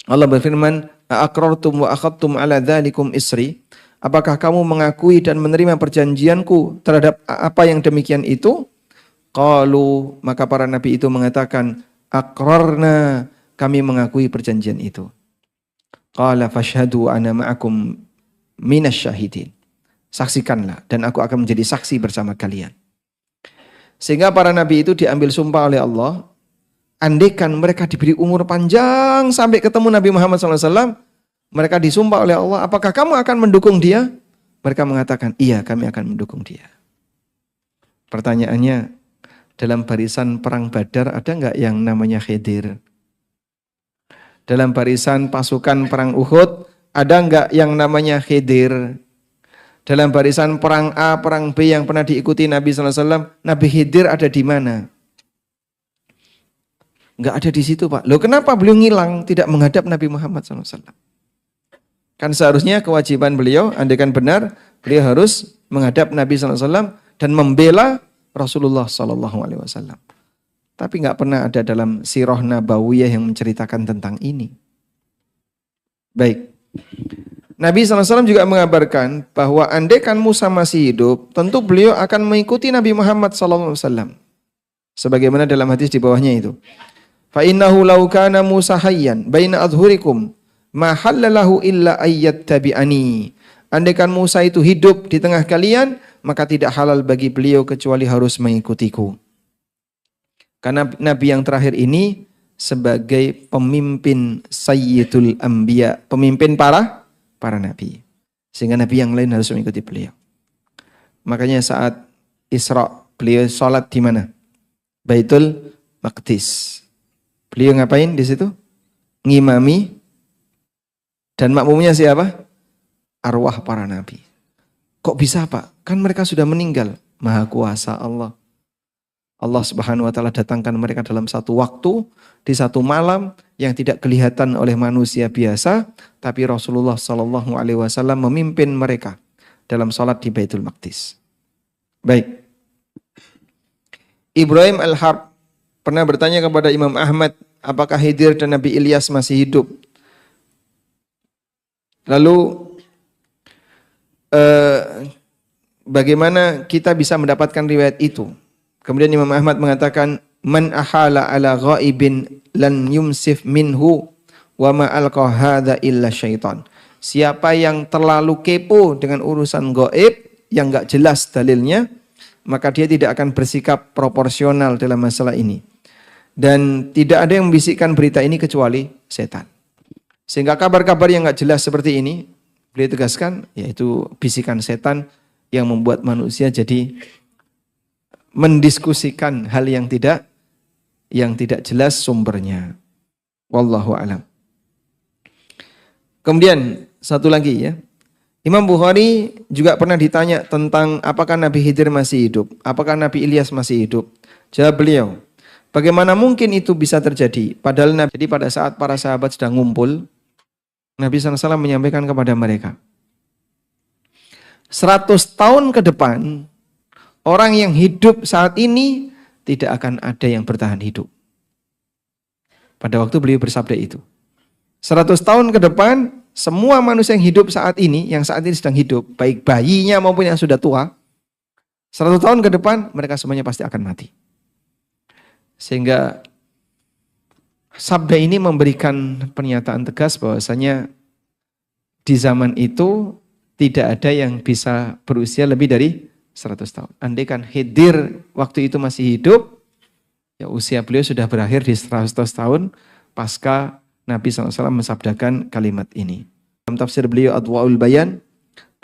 Allah berfirman, aqrartum wa akhadtum ala dzalikum isri. Apakah kamu mengakui dan menerima perjanjianku terhadap apa yang demikian itu? Qalu, maka para nabi itu mengatakan, aqrarna, kami mengakui perjanjian itu. Qala fashhadu ana ma'akum minasyahidin. Saksikanlah dan aku akan menjadi saksi bersama kalian. Sehingga para nabi itu diambil sumpah oleh Allah, andaikan mereka diberi umur panjang sampai ketemu Nabi Muhammad SAW, mereka disumpah oleh Allah, apakah kamu akan mendukung dia? Mereka mengatakan, iya kami akan mendukung dia. Pertanyaannya, dalam barisan perang Badar ada enggak yang namanya Khidir? Dalam barisan pasukan perang Uhud ada enggak yang namanya Khidir? Dalam barisan perang A, perang B yang pernah diikuti Nabi SAW, Nabi Khidir ada di mana? Enggak ada di situ, Pak. Loh, kenapa beliau ngilang, tidak menghadap Nabi Muhammad SAW? Kan seharusnya kewajiban beliau, andaikan benar, beliau harus menghadap Nabi SAW dan membela Rasulullah SAW. Tapi nggak pernah ada dalam sirah nabawiyah yang menceritakan tentang ini. Baik. Nabi SAW juga mengabarkan bahwa andaikan Musa masih hidup, tentu beliau akan mengikuti Nabi Muhammad SAW. Sebagaimana dalam hadis di bawahnya itu. Fa innahu law kana Musa hayyan baina adhurikum ma halalahu illa ayyattabi'ani. Andaikan Musa itu hidup di tengah kalian, maka tidak halal bagi beliau kecuali harus mengikutiku. Karena Nabi yang terakhir ini sebagai pemimpin Sayyidul Anbiya, pemimpin para Nabi. Sehingga Nabi yang lain harus mengikuti beliau. Makanya saat Isra, beliau sholat di mana? Baitul Maqdis. Beliau ngapain di situ? Ngimami, dan makmumnya siapa? Arwah para nabi. Kok bisa, Pak? Kan mereka sudah meninggal. Maha kuasa Allah. Allah Subhanahu wa taala datangkan mereka dalam satu waktu, di satu malam yang tidak kelihatan oleh manusia biasa, tapi Rasulullah sallallahu alaihi wasallam memimpin mereka dalam salat di Baitul Maqdis. Baik. Ibrahim Al-Harb pernah bertanya kepada Imam Ahmad, apakah Khidir dan Nabi Ilyas masih hidup? Lalu bagaimana kita bisa mendapatkan riwayat itu? Kemudian Imam Ahmad mengatakan, man ahala ala ghaibin lan yumsif minhu wa ma alqa hadza illa syaitan. Siapa yang terlalu kepo dengan urusan gaib, yang nggak jelas dalilnya, maka dia tidak akan bersikap proporsional dalam masalah ini. Dan tidak ada yang membisikkan berita ini kecuali setan. Sehingga kabar-kabar yang nggak jelas seperti ini, beliau tegaskan, yaitu bisikan setan yang membuat manusia jadi mendiskusikan hal yang tidak jelas sumbernya. Wallahu a'lam. Kemudian satu lagi ya. Imam Bukhari juga pernah ditanya tentang apakah Nabi Khidir masih hidup, apakah Nabi Ilyas masih hidup. Jawab beliau, bagaimana mungkin itu bisa terjadi? Padahal jadi pada saat para sahabat sedang ngumpul, Nabi SAW menyampaikan kepada mereka, 100 tahun ke depan, orang yang hidup saat ini tidak akan ada yang bertahan hidup. Pada waktu beliau bersabda itu. 100 tahun ke depan, semua manusia yang hidup saat ini, yang saat ini sedang hidup, baik bayinya maupun yang sudah tua, 100 tahun ke depan, mereka semuanya pasti akan mati. Sehingga sabda ini memberikan pernyataan tegas bahwasanya di zaman itu tidak ada yang bisa berusia lebih dari 100 tahun. Andai kan Khidir waktu itu masih hidup, ya usia beliau sudah berakhir di 100 tahun pasca Nabi SAW mensabdakan kalimat ini. Dalam tafsir beliau Adwaul Bayan,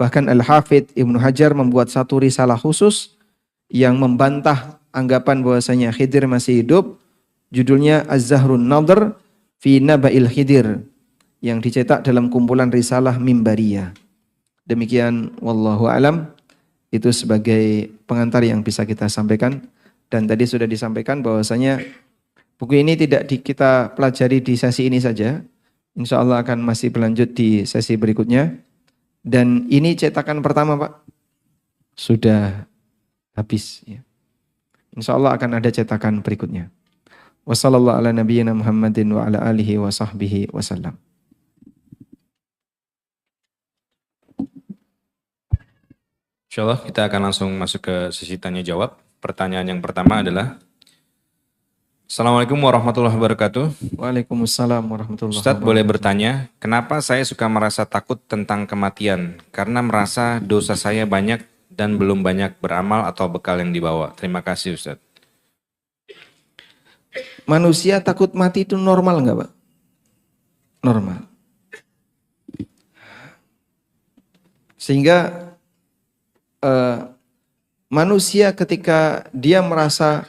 bahkan Al-Hafidh Ibnu Hajar membuat satu risalah khusus yang membantah anggapan bahwasanya Khidir masih hidup. Judulnya Az-Zahrun Nadhr fi Naba'il Khidir, yang dicetak dalam kumpulan risalah Mimbariyah. Demikian wallahu alam, itu sebagai pengantar yang bisa kita sampaikan. Dan tadi sudah disampaikan bahwasanya buku ini tidak kita pelajari di sesi ini saja. Insya Allah akan masih berlanjut di sesi berikutnya. Dan ini cetakan pertama Pak, sudah habis. Ya. Insya Allah akan ada cetakan berikutnya. Wassallallahu ala nabiyyina Muhammadin wa ala alihi wa sahbihi wasallam. Insya Allah kita akan langsung masuk ke sesi tanya jawab. Pertanyaan yang pertama adalah, Assalamualaikum warahmatullahi wabarakatuh. Waalaikumsalam warahmatullahi wabarakatuh. Ustadz boleh bertanya, kenapa saya suka merasa takut tentang kematian? Karena merasa dosa saya banyak dan belum banyak beramal atau bekal yang dibawa. Terima kasih Ustadz. Manusia takut mati itu normal enggak Pak? Normal. Sehingga manusia ketika dia merasa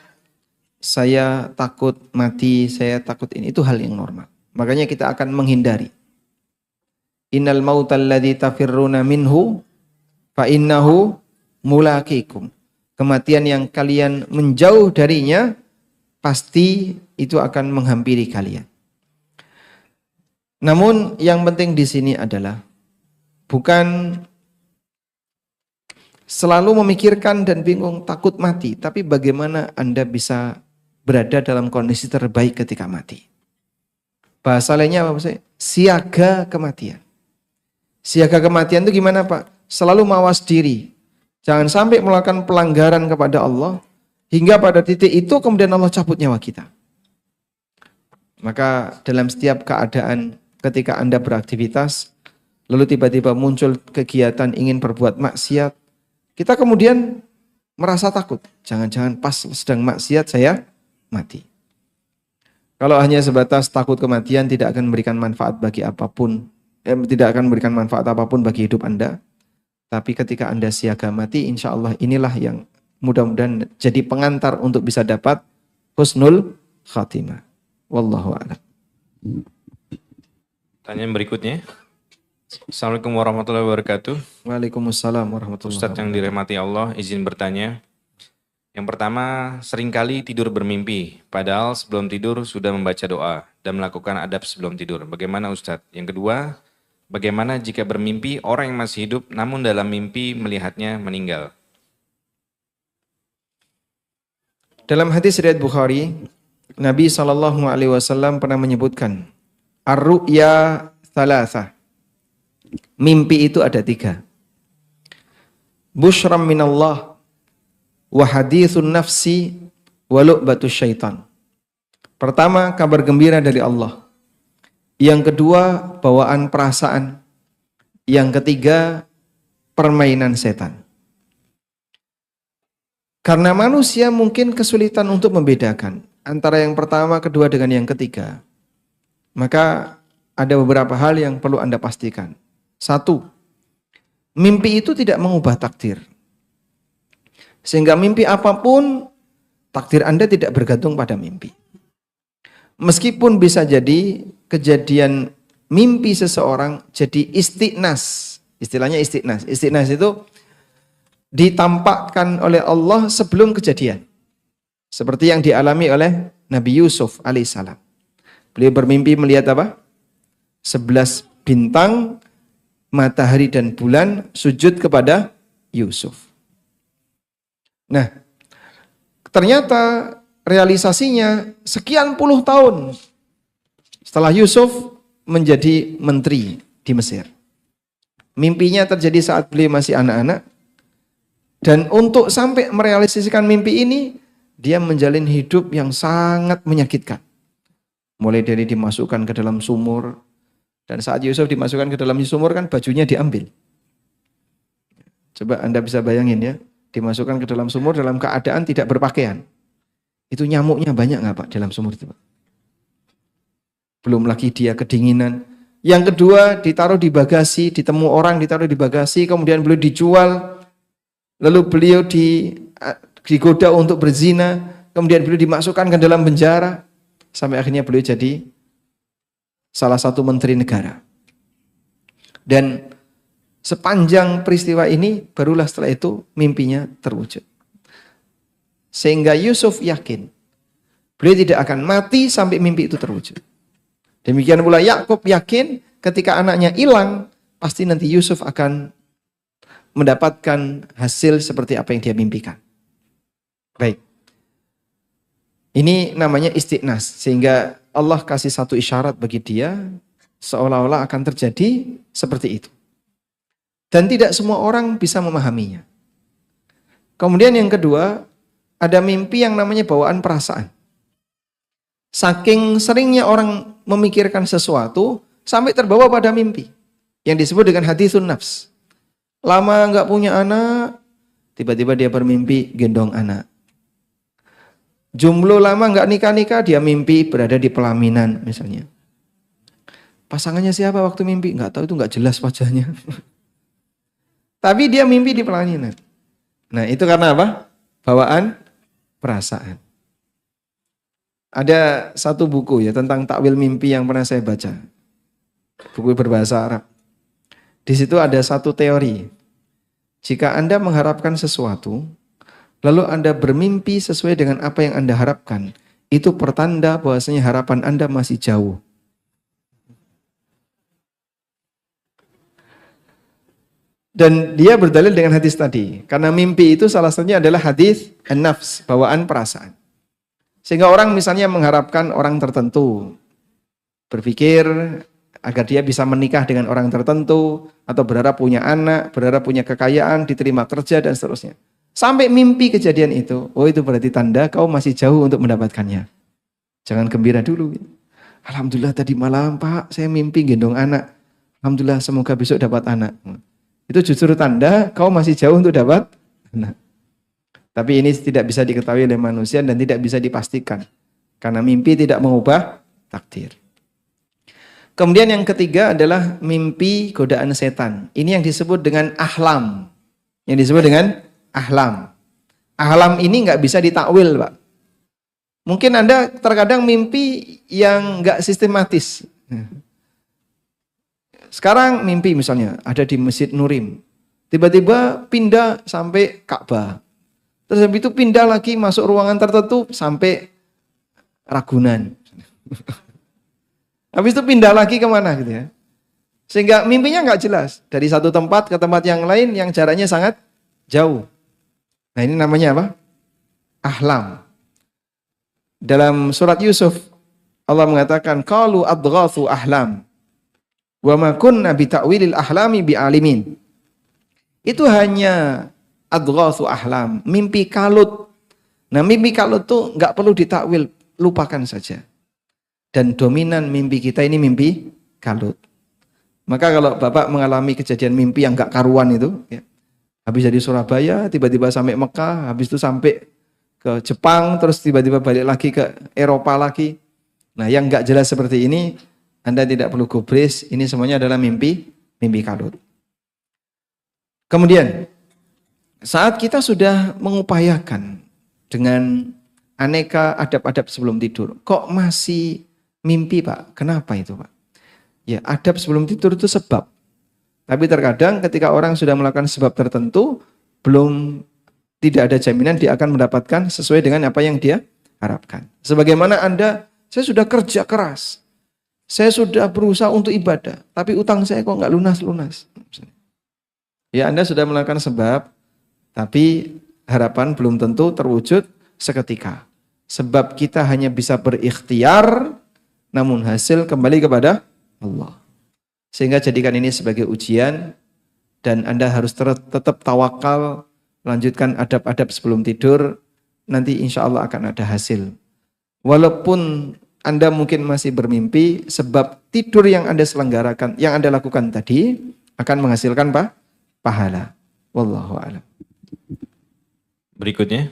saya takut mati, saya takut ini, itu hal yang normal. Makanya kita akan menghindari. Innal mautal ladzi tafirruna minhu fa innahu mulaqikum. Kematian yang kalian menjauh darinya pasti itu akan menghampiri kalian. Namun yang penting di sini adalah bukan selalu memikirkan dan bingung takut mati, tapi bagaimana Anda bisa berada dalam kondisi terbaik ketika mati. Bahasa lainnya apa maksudnya? Siaga kematian. Siaga kematian itu gimana Pak? Selalu mawas diri. Jangan sampai melakukan pelanggaran kepada Allah, hingga pada titik itu kemudian Allah cabut nyawa kita. Maka dalam setiap keadaan ketika Anda beraktivitas, lalu tiba-tiba muncul kegiatan ingin berbuat maksiat, kita kemudian merasa takut. Jangan-jangan pas sedang maksiat saya mati. Kalau hanya sebatas takut kematian tidak akan memberikan manfaat bagi apapun, tidak akan memberikan manfaat apapun bagi hidup Anda. Tapi ketika Anda siaga mati, insya Allah inilah yang mudah-mudahan jadi pengantar untuk bisa dapat husnul khatimah. Wallahu a'lam. Pertanyaan berikutnya. Assalamualaikum warahmatullahi wabarakatuh. Waalaikumsalam warahmatullahi wabarakatuh. Ustadz yang dirahmati Allah, izin bertanya. Yang pertama, seringkali tidur bermimpi, padahal sebelum tidur sudah membaca doa dan melakukan adab sebelum tidur. Bagaimana Ustadz? Yang kedua, bagaimana jika bermimpi orang yang masih hidup namun dalam mimpi melihatnya meninggal? Dalam hadis riwayat Bukhari, Nabi SAW pernah menyebutkan ar-ru'ya thalathah. Mimpi itu ada 3. Bushram minallah wa hadithun nafsi wa lu'batus syaitan. Pertama, kabar gembira dari Allah. Yang kedua, bawaan perasaan. Yang ketiga, permainan setan. Karena manusia mungkin kesulitan untuk membedakan antara yang pertama, kedua dengan yang ketiga. Maka ada beberapa hal yang perlu Anda pastikan. Satu, mimpi itu tidak mengubah takdir. Sehingga mimpi apapun, takdir Anda tidak bergantung pada mimpi. Meskipun bisa jadi kejadian mimpi seseorang jadi istiqnas. Istilahnya istiqnas. Istiqnas itu ditampakkan oleh Allah sebelum kejadian. Seperti yang dialami oleh Nabi Yusuf alaihissalam. Beliau bermimpi melihat apa? 11 bintang, matahari dan bulan sujud kepada Yusuf. Nah, ternyata realisasinya sekian puluh tahun setelah Yusuf menjadi menteri di Mesir. Mimpinya terjadi saat beliau masih anak-anak. Dan untuk sampai merealisasikan mimpi ini, dia menjalin hidup yang sangat menyakitkan. Mulai dari dimasukkan ke dalam sumur. Dan saat Yusuf dimasukkan ke dalam sumur kan bajunya diambil. Coba Anda bisa bayangin ya. Dimasukkan ke dalam sumur dalam keadaan tidak berpakaian. Itu nyamuknya banyak nggak Pak dalam sumur itu Pak? Belum lagi dia kedinginan. Yang kedua ditaruh di bagasi, ditemu orang ditaruh di bagasi, kemudian beliau dijual. Lalu beliau digoda untuk berzina, kemudian beliau dimasukkan ke dalam penjara, sampai akhirnya beliau jadi salah satu menteri negara. Dan sepanjang peristiwa ini, barulah setelah itu mimpinya terwujud. Sehingga Yusuf yakin, beliau tidak akan mati sampai mimpi itu terwujud. Demikian pula Yakub yakin, ketika anaknya hilang, pasti nanti Yusuf akan mendapatkan hasil seperti apa yang dia mimpikan. Baik. Ini namanya istiqnas. Sehingga Allah kasih satu isyarat bagi dia, seolah-olah akan terjadi seperti itu. Dan tidak semua orang bisa memahaminya. Kemudian yang kedua, ada mimpi yang namanya bawaan perasaan. Saking seringnya orang memikirkan sesuatu, sampai terbawa pada mimpi. Yang disebut dengan haditsun nafs. Lama nggak punya anak, tiba-tiba dia bermimpi gendong anak. Jomblo lama nggak nikah-nikah, dia mimpi berada di pelaminan misalnya. Pasangannya siapa waktu mimpi? Nggak tahu, itu nggak jelas wajahnya. Tapi dia mimpi di pelaminan. Nah itu karena apa? Bawaan perasaan. Ada satu buku ya tentang takwil mimpi yang pernah saya baca. Buku berbahasa Arab. Di situ ada satu teori. Jika Anda mengharapkan sesuatu, lalu Anda bermimpi sesuai dengan apa yang Anda harapkan, itu pertanda bahwasanya harapan Anda masih jauh. Dan dia berdalil dengan hadis tadi. Karena mimpi itu salah satunya adalah hadis an-nafs, bawaan perasaan. Sehingga orang misalnya mengharapkan orang tertentu, berpikir agar dia bisa menikah dengan orang tertentu, atau berharap punya anak, berharap punya kekayaan, diterima kerja, dan seterusnya. Sampai mimpi kejadian itu, oh itu berarti tanda kau masih jauh untuk mendapatkannya. Jangan gembira dulu. Alhamdulillah tadi malam Pak, saya mimpi gendong anak. Alhamdulillah semoga besok dapat anak. Itu justru tanda kau masih jauh untuk dapat anak. Tapi ini tidak bisa diketahui oleh manusia dan tidak bisa dipastikan. Karena mimpi tidak mengubah takdir. Kemudian yang ketiga adalah mimpi godaan setan. Ini yang disebut dengan ahlam. Yang disebut dengan ahlam. Ahlam ini nggak bisa ditakwil, Pak. Mungkin Anda terkadang mimpi yang nggak sistematis. Sekarang mimpi misalnya ada di Masjid Nurim. Tiba-tiba pindah sampai Ka'bah. Terus habis itu pindah lagi masuk ruangan tertentu sampai Ragunan. Habis itu pindah lagi kemana gitu ya. Sehingga mimpinya nggak jelas. Dari satu tempat ke tempat yang lain yang jaraknya sangat jauh. Nah ini namanya apa? Ahlam. Dalam surat Yusuf Allah mengatakan qalu adghathu ahlam wa ma kunna bi ta'wilil ahlami bi alimin. Itu hanya adghathu ahlam, mimpi kalut. Nah mimpi kalut tuh nggak perlu ditakwil, lupakan saja. Dan dominan mimpi kita ini mimpi kalut. Maka kalau Bapak mengalami kejadian mimpi yang gak karuan itu, ya, Habis dari Surabaya, tiba-tiba sampai Mekah, habis itu sampai ke Jepang, terus tiba-tiba balik lagi ke Eropa lagi. Nah, yang nggak jelas seperti ini, Anda tidak perlu gubris, ini semuanya adalah mimpi kalut. Kemudian, saat kita sudah mengupayakan dengan aneka adab-adab sebelum tidur, kok masih mimpi Pak? Kenapa itu Pak? Ya, adab sebelum tidur itu sebab. Tapi terkadang ketika orang sudah melakukan sebab tertentu, tidak ada jaminan dia akan mendapatkan sesuai dengan apa yang dia harapkan. Sebagaimana saya sudah kerja keras, saya sudah berusaha untuk ibadah, tapi utang saya kok nggak lunas-lunas. Ya, Anda sudah melakukan sebab, tapi harapan belum tentu terwujud seketika. Sebab kita hanya bisa berikhtiar, namun hasil kembali kepada Allah. Sehingga jadikan ini sebagai ujian, dan Anda harus tetap tawakal, lanjutkan adab-adab sebelum tidur, nanti insya Allah akan ada hasil. Walaupun Anda mungkin masih bermimpi, sebab tidur yang Anda selenggarakan, yang Anda lakukan tadi, akan menghasilkan pahala. Wallahu a'lam. Berikutnya,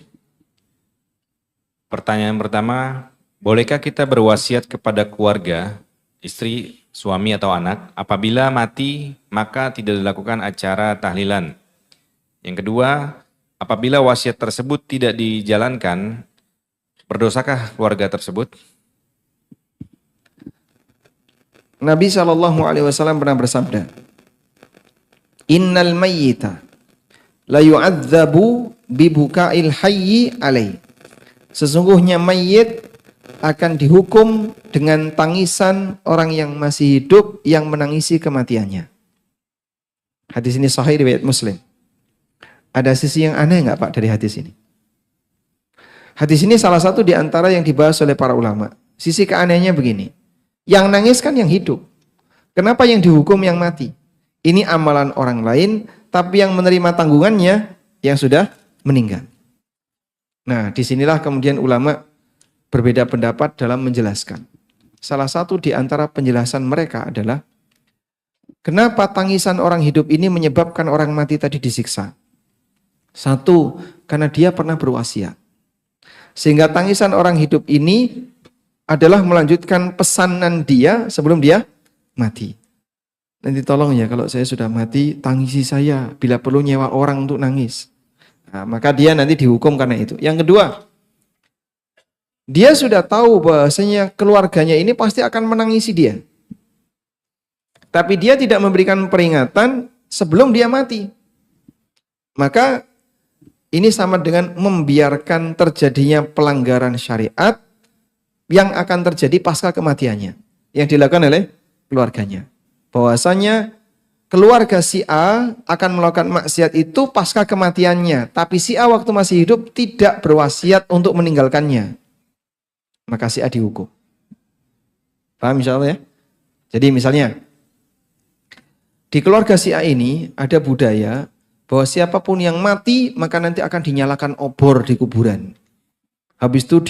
pertanyaan pertama, bolehkah kita berwasiat kepada keluarga, istri, suami atau anak, apabila mati maka tidak dilakukan acara tahlilan? Yang kedua, apabila wasiat tersebut tidak dijalankan, berdosakah keluarga tersebut? Nabi SAW pernah bersabda, Innal mayyita la yu'adzabu bibuka'il hayyi alaih. Sesungguhnya mayit akan dihukum dengan tangisan orang yang masih hidup yang menangisi kematiannya. Hadis ini sahih riwayat Muslim. Ada sisi yang aneh enggak Pak dari hadis ini? Hadis ini salah satu di antara yang dibahas oleh para ulama. Sisi keanehannya begini. Yang nangis kan yang hidup. Kenapa yang dihukum yang mati? Ini amalan orang lain, tapi yang menerima tanggungannya yang sudah meninggal. Nah, disinilah kemudian ulama berbeda pendapat dalam menjelaskan. Salah satu di antara penjelasan mereka adalah, kenapa tangisan orang hidup ini menyebabkan orang mati tadi disiksa? Satu, karena dia pernah berwasiat. Sehingga tangisan orang hidup ini adalah melanjutkan pesanan dia sebelum dia mati. Nanti tolong ya, kalau saya sudah mati, tangisi saya. Bila perlu nyewa orang untuk nangis. Nah, maka dia nanti dihukum karena itu. Yang kedua, dia sudah tahu bahwasanya keluarganya ini pasti akan menangisi dia. Tapi dia tidak memberikan peringatan sebelum dia mati. Maka ini sama dengan membiarkan terjadinya pelanggaran syariat yang akan terjadi pasca kematiannya. Yang dilakukan oleh keluarganya. Bahwasanya keluarga si A akan melakukan maksiat itu pasca kematiannya. Tapi si A waktu masih hidup tidak berwasiat untuk meninggalkannya. Maka si A dihukum. Paham insya Allah ya? Jadi misalnya, di keluarga si A ini ada budaya bahwa siapapun yang mati maka nanti akan dinyalakan obor di kuburan. Habis itu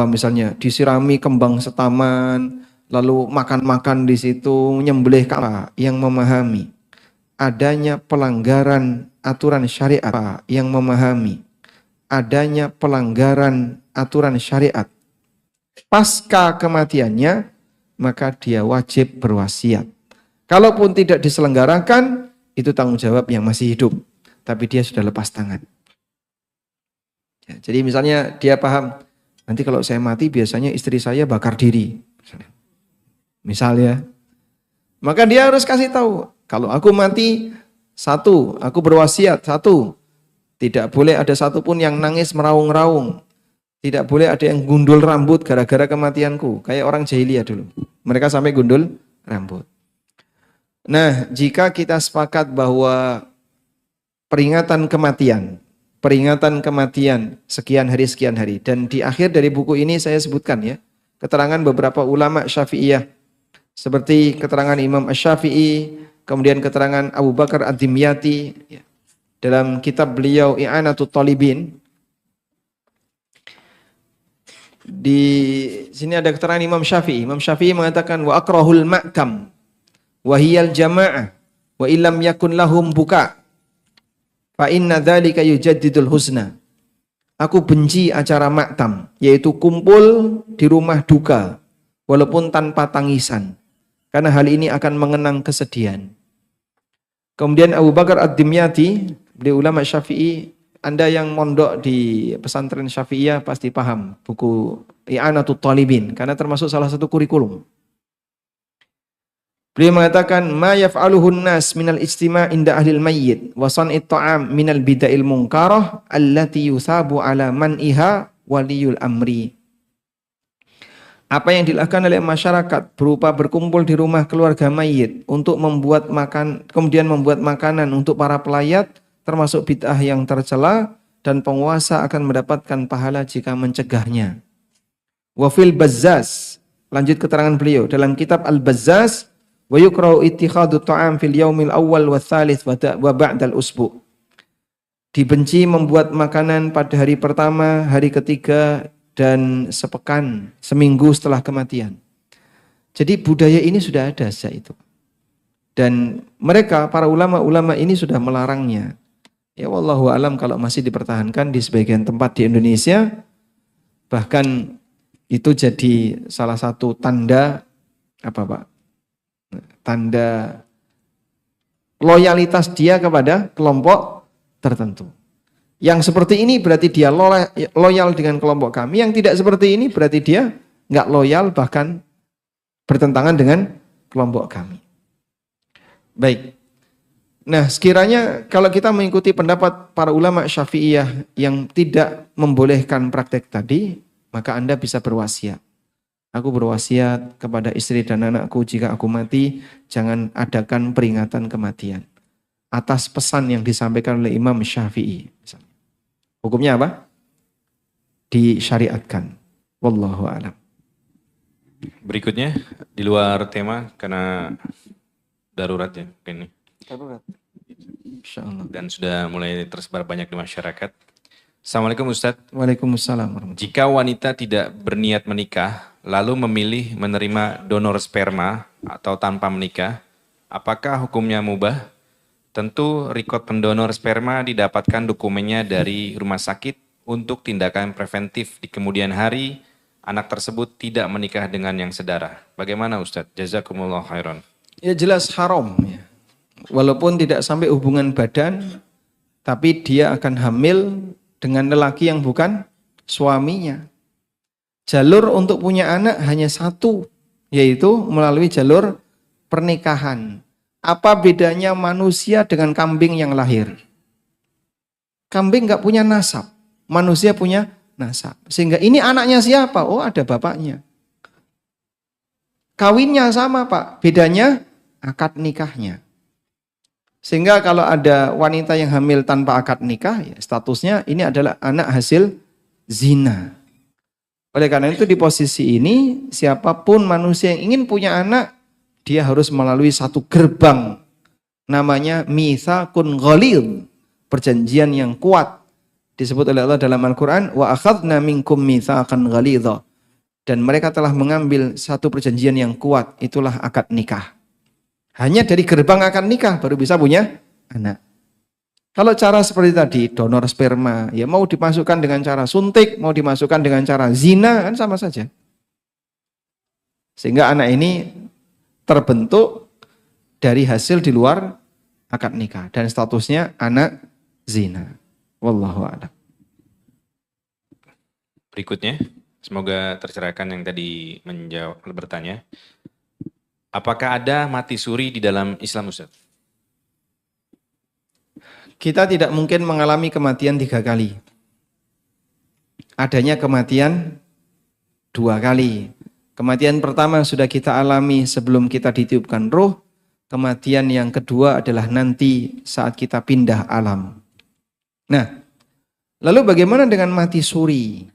misalnya disirami kembang setaman, lalu makan-makan di situ, nyembelih kala yang memahami adanya pelanggaran aturan syariat, yang memahami adanya pelanggaran aturan syariat pasca kematiannya, maka dia wajib berwasiat. Kalaupun tidak diselenggarakan, itu tanggung jawab yang masih hidup, tapi dia sudah lepas tangan. Ya, jadi misalnya dia paham, nanti kalau saya mati biasanya istri saya bakar diri. Misalnya, maka dia harus kasih tahu, kalau aku mati, satu, aku berwasiat, satu, tidak boleh ada satupun yang nangis meraung-raung, tidak boleh ada yang gundul rambut gara-gara kematianku, kayak orang jahiliyah dulu, mereka sampai gundul rambut. Nah, jika kita sepakat bahwa peringatan kematian sekian hari, dan di akhir dari buku ini saya sebutkan ya, keterangan beberapa ulama Syafi'iyah, seperti keterangan Imam Asy-Syafi'i, kemudian keterangan Abu Bakar Ad-Dimyati dalam kitab beliau I'anatut Talibin. Di sini ada keterangan Imam Syafi'i. Imam Syafi'i mengatakan wa akrahul ma'kam wa hiyal jama'ah wa illam yakun lahum buka. Fa inna dzalika yujaddidul husna. Aku benci acara maktam, yaitu kumpul di rumah duka walaupun tanpa tangisan. Karena hal ini akan mengenang kesedihan. Kemudian Abu Bakar Ad-Dimyati, beliau ulama Syafi'i, Anda yang mondok di pesantren Syafi'iyah pasti paham buku I'anatut Talibin karena termasuk salah satu kurikulum. Beliau mengatakan ma yaf'aluhun nas minal ijtima' inda ahlil mayyit wa san'it ta'am minal bida'il munkarah allati yusabu ala man'iha waliyul amri. Apa yang dilakukan oleh masyarakat berupa berkumpul di rumah keluarga mayit untuk membuat makan, kemudian membuat makanan untuk para pelayat, termasuk bid'ah yang tercela, dan penguasa akan mendapatkan pahala jika mencegahnya. Wafil Bazzaz, lanjut keterangan beliau dalam kitab Al-Bazzaz, wa yukra'u ittikhadu ta'am fil yaumil awwal wa thalith wa ba'dal usbu'. Dibenci membuat makanan pada hari pertama, hari ketiga, dan sepekan, seminggu setelah kematian. Jadi budaya ini sudah ada sejak itu. Dan mereka, para ulama-ulama ini sudah melarangnya. Ya wallahu alam kalau masih dipertahankan di sebagian tempat di Indonesia, bahkan itu jadi salah satu tanda, apa Pak? Tanda loyalitas dia kepada kelompok tertentu. Yang seperti ini berarti dia loyal dengan kelompok kami. Yang tidak seperti ini berarti dia nggak loyal, bahkan bertentangan dengan kelompok kami. Baik. Nah, sekiranya kalau kita mengikuti pendapat para ulama Syafi'iyah yang tidak membolehkan praktek tadi, maka Anda bisa berwasiat. Aku berwasiat kepada istri dan anakku jika aku mati, jangan adakan peringatan kematian. Atas pesan yang disampaikan oleh Imam Syafi'i. Hukumnya apa? Disyariatkan. Wallahu a'lam. Berikutnya di luar tema karena darurat ya ini. Darurat. Insyaallah. Dan sudah mulai tersebar banyak di masyarakat. Assalamualaikum Ustadz. Waalaikumsalam. Jika wanita tidak berniat menikah lalu memilih menerima donor sperma atau tanpa menikah, apakah hukumnya mubah? Tentu rekod pendonor sperma didapatkan dokumennya dari rumah sakit untuk tindakan preventif di kemudian hari anak tersebut tidak menikah dengan yang sedarah. Bagaimana Ustadz? Jazakumullah khairan. Ya jelas haram ya. Walaupun tidak sampai hubungan badan, tapi dia akan hamil dengan lelaki yang bukan suaminya. Jalur untuk punya anak hanya satu, yaitu melalui jalur pernikahan. Apa bedanya manusia dengan kambing yang lahir? Kambing nggak punya nasab, manusia punya nasab. Sehingga ini anaknya siapa? Oh ada bapaknya. Kawinnya sama Pak, bedanya akad nikahnya. Sehingga kalau ada wanita yang hamil tanpa akad nikah, ya statusnya ini adalah anak hasil zina. Oleh karena itu di posisi ini, siapapun manusia yang ingin punya anak, dia harus melalui satu gerbang namanya mitsaqun ghalidh, perjanjian yang kuat disebut oleh Allah dalam Al-Qur'an wa akhadna minkum mitsaqan ghalidha, dan mereka telah mengambil satu perjanjian yang kuat, itulah akad nikah. Hanya dari gerbang akad nikah baru bisa punya anak. Kalau cara seperti tadi donor sperma, ya mau dimasukkan dengan cara suntik, mau dimasukkan dengan cara zina, kan sama saja. Sehingga anak ini terbentuk dari hasil di luar akad nikah dan statusnya anak zina. Wallahu a'lam. Berikutnya, semoga tercerahkan yang tadi bertanya. Apakah ada mati suri di dalam Islam Ustaz? Kita tidak mungkin mengalami kematian 3 kali. Adanya kematian 2 kali. Kematian pertama sudah kita alami sebelum kita ditiupkan ruh. Kematian yang kedua adalah nanti saat kita pindah alam. Nah, lalu bagaimana dengan mati suri?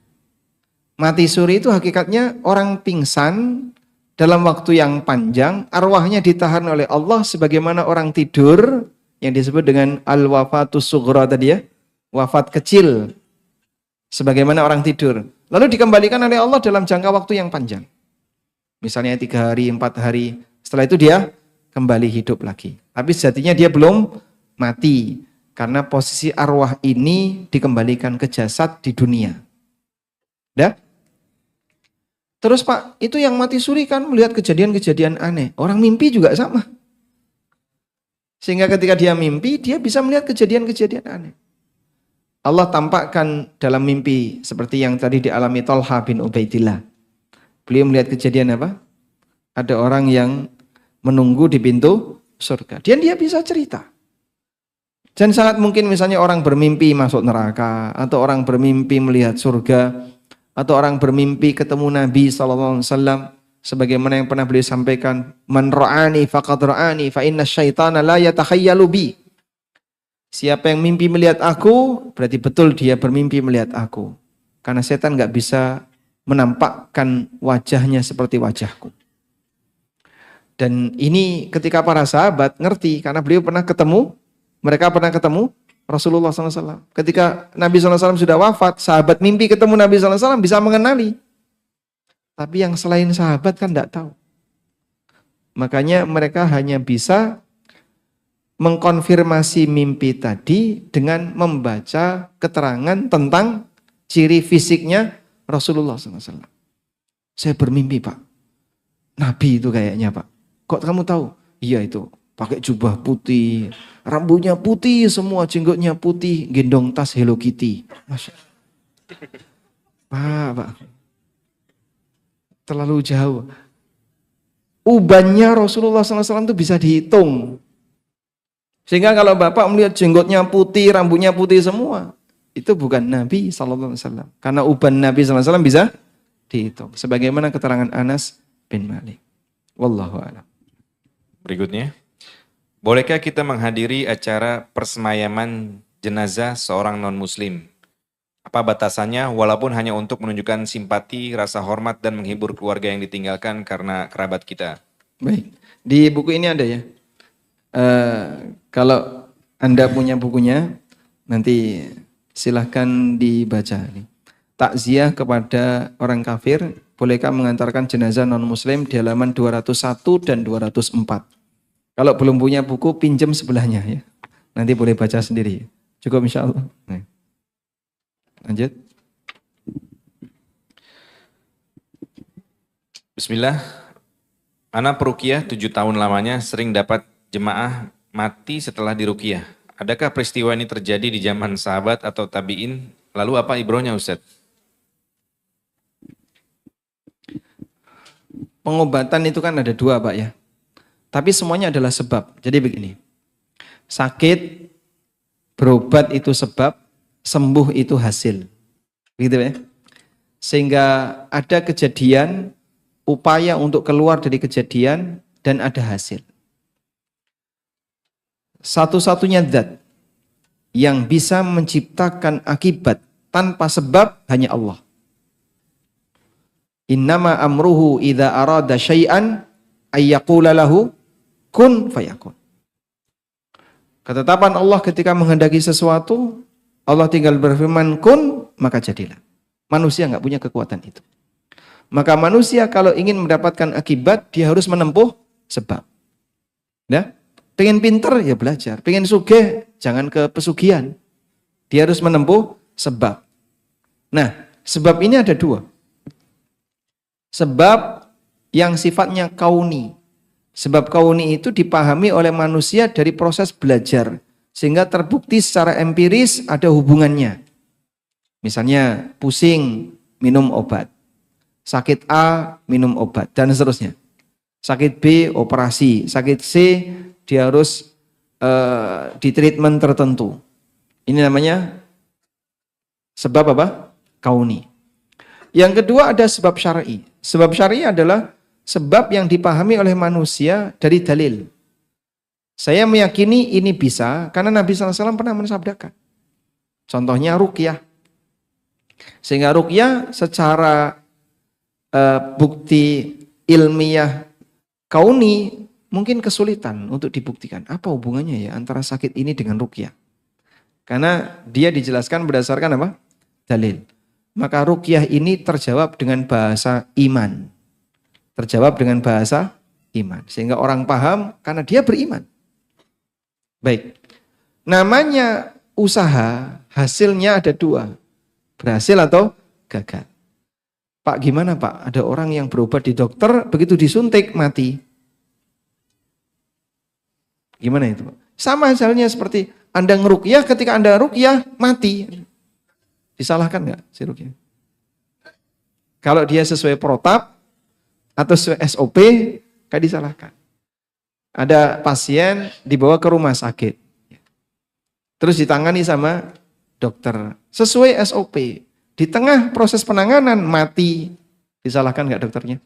Mati suri itu hakikatnya orang pingsan dalam waktu yang panjang, arwahnya ditahan oleh Allah sebagaimana orang tidur, yang disebut dengan al-wafatus sughra tadi ya, wafat kecil, sebagaimana orang tidur. Lalu dikembalikan oleh Allah dalam jangka waktu yang panjang. Misalnya 3 hari, 4 hari, setelah itu dia kembali hidup lagi. Tapi sejatinya dia belum mati. Karena posisi arwah ini dikembalikan ke jasad di dunia. Dah? Terus Pak, itu yang mati suri kan melihat kejadian-kejadian aneh. Orang mimpi juga sama. Sehingga ketika dia mimpi, dia bisa melihat kejadian-kejadian aneh. Allah tampakkan dalam mimpi seperti yang tadi dialami Thalha bin Ubaidillah. Beliau melihat kejadian apa? Ada orang yang menunggu di pintu surga. Dan dia bisa cerita. Dan sangat mungkin misalnya orang bermimpi masuk neraka, atau orang bermimpi melihat surga, atau orang bermimpi ketemu Nabi SAW, sebagaimana yang pernah beliau sampaikan, man ra'ani faqad ra'ani fa inna syaitana la yatakhayyalu bi. Siapa yang mimpi melihat aku, berarti betul dia bermimpi melihat aku. Karena setan gak bisa menampakkan wajahnya seperti wajahku. Dan ini ketika para sahabat ngerti, karena beliau pernah ketemu, mereka pernah ketemu Rasulullah SAW. Ketika Nabi SAW sudah wafat, sahabat mimpi ketemu Nabi SAW bisa mengenali. Tapi yang selain sahabat kan tidak tahu. Makanya mereka hanya bisa mengkonfirmasi mimpi tadi dengan membaca keterangan tentang ciri fisiknya Rasulullah SAW. Saya bermimpi Pak, Nabi itu kayaknya Pak. Kok kamu tahu? Iya itu, pakai jubah putih, rambutnya putih semua, jenggotnya putih, gendong tas Hello Kitty. Masya Allah. Pak. Terlalu jauh. Ubannya Rasulullah SAW itu bisa dihitung. Sehingga kalau Bapak melihat jenggotnya putih, rambutnya putih semua, itu bukan Nabi SAW. Karena uban Nabi SAW bisa dihitung. Sebagaimana keterangan Anas bin Malik. Wallahu a'lam. Berikutnya, bolehkah kita menghadiri acara persemayaman jenazah seorang non-muslim? Apa batasannya walaupun hanya untuk menunjukkan simpati, rasa hormat dan menghibur keluarga yang ditinggalkan karena kerabat kita? Baik, di buku ini ada ya. Kalau Anda punya bukunya, nanti silahkan dibaca. Takziah kepada orang kafir, bolehkah mengantarkan jenazah non-muslim di halaman 201 dan 204. Kalau belum punya buku, pinjam sebelahnya ya. Nanti boleh baca sendiri. Cukup insya Allah. Lanjut. Bismillah. Ana peruqyah 7 tahun lamanya sering dapat jemaah mati setelah diruqyah. Adakah peristiwa ini terjadi di zaman sahabat atau tabi'in? Lalu apa ibrohnya Ustadz? Pengobatan itu kan ada dua Pak ya. Tapi semuanya adalah sebab. Jadi begini. Sakit, berobat itu sebab, sembuh itu hasil. Begitu ya. Sehingga ada kejadian, upaya untuk keluar dari kejadian, dan ada hasil. Satu-satunya zat yang bisa menciptakan akibat tanpa sebab hanya Allah. Innama amruhu idza arada syai'an ayyaqula lahu kun fayakun. Ketetapan Allah ketika menghendaki sesuatu, Allah tinggal berfirman kun, maka jadilah. Manusia enggak punya kekuatan itu. Maka manusia kalau ingin mendapatkan akibat, dia harus menempuh sebab. Ya? Pengen pinter ya belajar, pengen sugih jangan ke pesugihan. Dia harus menempuh sebab. Nah, sebab ini ada dua. Sebab yang sifatnya kauni. Sebab kauni itu dipahami oleh manusia dari proses belajar. Sehingga terbukti secara empiris ada hubungannya. Misalnya pusing, minum obat. Sakit A, minum obat. Dan seterusnya. Sakit B, operasi. Sakit C, dia harus di treatment tertentu. Ini namanya sebab apa? Kauni. Yang kedua ada sebab syar'i. Sebab syar'i adalah sebab yang dipahami oleh manusia dari dalil. Saya meyakini ini bisa karena Nabi SAW pernah mensabdakan. Contohnya ruqyah. Sehingga ruqyah secara bukti ilmiah kauni mungkin kesulitan untuk dibuktikan. Apa hubungannya ya antara sakit ini dengan ruqyah? Karena dia dijelaskan berdasarkan apa? Dalil. Maka ruqyah ini terjawab dengan bahasa iman. Terjawab dengan bahasa iman. Sehingga orang paham karena dia beriman. Baik. Namanya usaha, hasilnya ada dua. Berhasil atau gagal. Pak, gimana Pak? Ada orang yang berobat di dokter, begitu disuntik, mati. Gimana itu Pak? Sama halnya seperti Anda ngeruqyah, ketika Anda ruqyah, mati. Disalahkan nggak si ruqyah? Kalau dia sesuai protap atau sesuai SOP, nggak disalahkan. Ada pasien dibawa ke rumah sakit. Terus ditangani sama dokter. Sesuai SOP. Di tengah proses penanganan mati. Disalahkan nggak dokternya?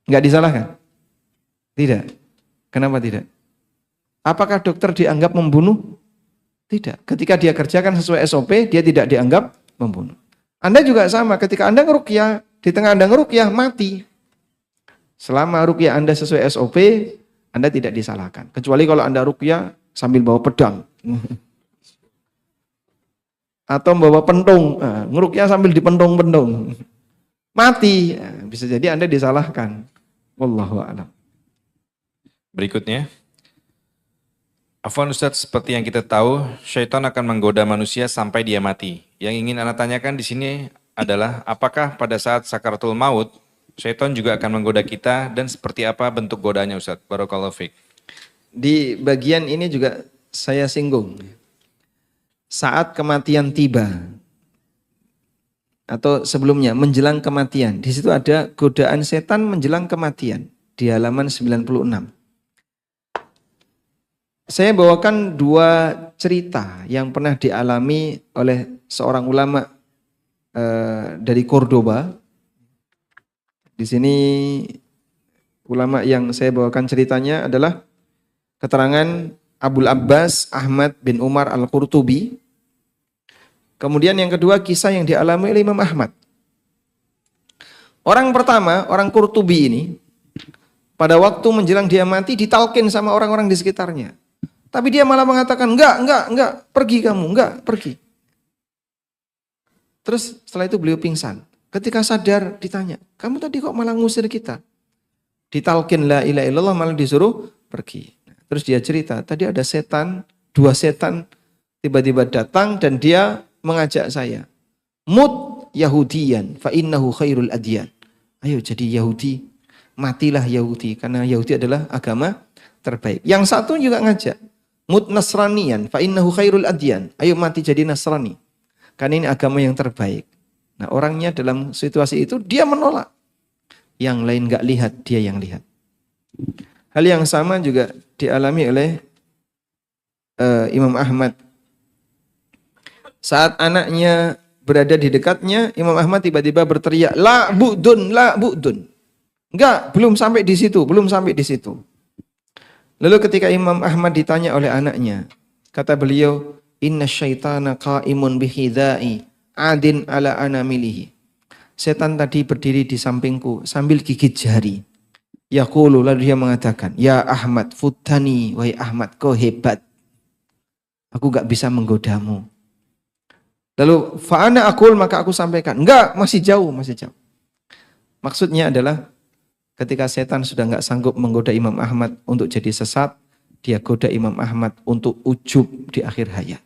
Nggak disalahkan? Tidak. Kenapa tidak? Apakah dokter dianggap membunuh? Tidak. Ketika dia kerjakan sesuai SOP, dia tidak dianggap membunuh. Anda juga sama. Ketika Anda ngeruqyah, di tengah Anda ngeruqyah, mati. Selama ruqyah Anda sesuai SOP, Anda tidak disalahkan. Kecuali kalau Anda ruqyah sambil bawa pedang. Atau bawa pentung. Ngeruqyah sambil dipentung-pentung. Mati. Bisa jadi Anda disalahkan. Wallahu a'lam. Berikutnya. Afwan Ustadz, seperti yang kita tahu, syaitan akan menggoda manusia sampai dia mati. Yang ingin Anda tanyakan di sini adalah, apakah pada saat sakaratul maut, syaitan juga akan menggoda kita, dan seperti apa bentuk godaannya Ustadz? Barakallahu fiik. Di bagian ini juga saya singgung. Saat kematian tiba, atau sebelumnya, menjelang kematian. Di situ ada godaan setan menjelang kematian, di halaman 96. Saya bawakan dua cerita yang pernah dialami oleh seorang ulama dari Cordoba. Di sini ulama yang saya bawakan ceritanya adalah keterangan Abul Abbas Ahmad bin Umar Al-Qurtubi. Kemudian yang kedua kisah yang dialami oleh Imam Ahmad. Orang pertama, orang Qurtubi ini, pada waktu menjelang dia mati ditalkin sama orang-orang di sekitarnya. Tapi dia malah mengatakan, enggak, pergi kamu, enggak, pergi. Terus setelah itu beliau pingsan. Ketika sadar ditanya, kamu tadi kok malah ngusir kita? Ditalkin la ilaha illallah malah disuruh pergi. Terus dia cerita, tadi ada setan, dua setan tiba-tiba datang dan dia mengajak saya. Mut Yahudiyan fa innahu khairul adyan. Ayo jadi Yahudi, matilah Yahudi karena Yahudi adalah agama terbaik. Yang satu juga ngajak. Mut Nasraniyan fa innahu khairul adyan. Ayo mati jadi Nasrani. Karena ini agama yang terbaik. Nah, orangnya dalam situasi itu dia menolak. Yang lain enggak lihat, dia yang lihat. Hal yang sama juga dialami oleh Imam Ahmad. Saat anaknya berada di dekatnya, Imam Ahmad tiba-tiba berteriak, la bu'dun, la bu'dun. Enggak, belum sampai di situ, belum sampai di situ. Lalu ketika Imam Ahmad ditanya oleh anaknya, kata beliau, inna syaitana qa'imun bihidai adin ala anamilihi. Setan tadi berdiri di sampingku sambil gigit jari. Yaqulu, lalu dia mengatakan, ya Ahmad futani, wahai Ahmad kau hebat. Aku gak bisa menggodamu. Lalu fa'ana aqul, maka aku sampaikan, enggak, masih jauh, masih jauh. Maksudnya adalah ketika setan sudah enggak sanggup menggoda Imam Ahmad untuk jadi sesat, dia goda Imam Ahmad untuk ujub di akhir hayat.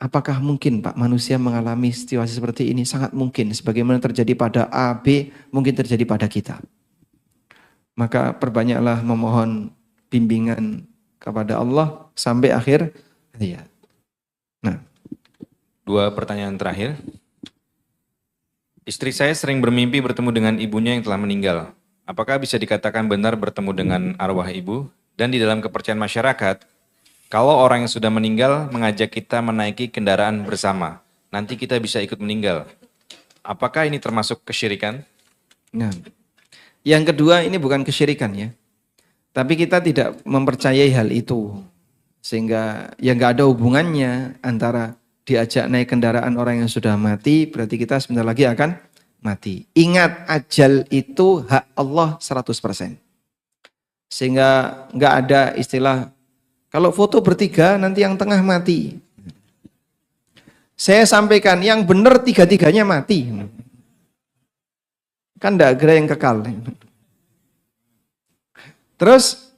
Apakah mungkin Pak manusia mengalami situasi seperti ini? Sangat mungkin. Sebagaimana terjadi pada A, B, mungkin terjadi pada kita. Maka perbanyaklah memohon bimbingan kepada Allah sampai akhir hayat. Nah, dua pertanyaan terakhir. Istri saya sering bermimpi bertemu dengan ibunya yang telah meninggal. Apakah bisa dikatakan benar bertemu dengan arwah ibu? Dan di dalam kepercayaan masyarakat, kalau orang yang sudah meninggal mengajak kita menaiki kendaraan bersama, nanti kita bisa ikut meninggal. Apakah ini termasuk kesyirikan? nah. Yang kedua ini bukan kesyirikan ya. Tapi kita tidak mempercayai hal itu. Sehingga ya nggak ada hubungannya antara diajak naik kendaraan orang yang sudah mati, berarti kita sebentar lagi akan mati. Ingat, ajal itu hak Allah 100%. Sehingga nggak ada istilah, kalau foto bertiga nanti yang tengah mati. Saya sampaikan, yang benar tiga-tiganya mati. Kan enggak ada yang kekal. Terus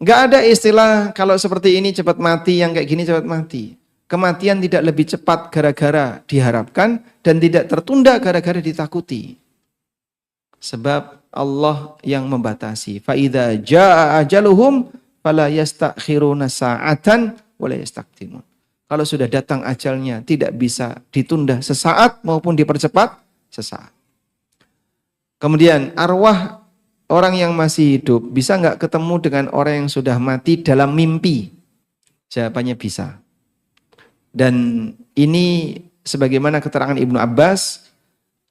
Nggak ada istilah kalau seperti ini cepat mati, yang kayak gini cepat mati. Kematian tidak lebih cepat gara-gara diharapkan dan tidak tertunda gara-gara ditakuti. Sebab Allah yang membatasi. Fa idza jaa ajaluhum fala yastakhiruna sa'atan wa la yastaqdimun. Kalau sudah datang ajalnya tidak bisa ditunda sesaat maupun dipercepat sesaat. Kemudian arwah orang yang masih hidup bisa nggak ketemu dengan orang yang sudah mati dalam mimpi? Jawabannya bisa. Dan ini sebagaimana keterangan Ibnu Abbas,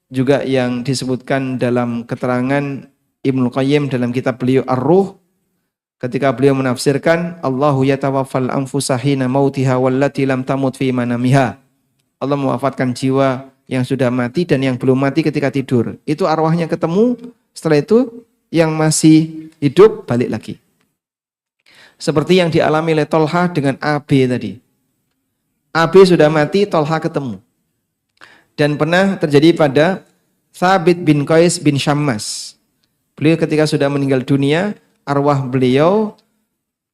juga yang disebutkan dalam keterangan Ibnu Qayyim dalam kitab beliau Ar-Ruh, ketika beliau menafsirkan Allahu yatawaffal anfusa hina mautiha wallati lam tamut fi manamiha. Allah mewafatkan jiwa yang sudah mati dan yang belum mati ketika tidur. Itu arwahnya ketemu, setelah itu yang masih hidup balik lagi. Seperti yang dialami oleh Tolha dengan AB tadi. AB sudah mati, Tolha ketemu. Dan pernah terjadi pada Thabit bin Qais bin Syammas. Beliau ketika sudah meninggal dunia, arwah beliau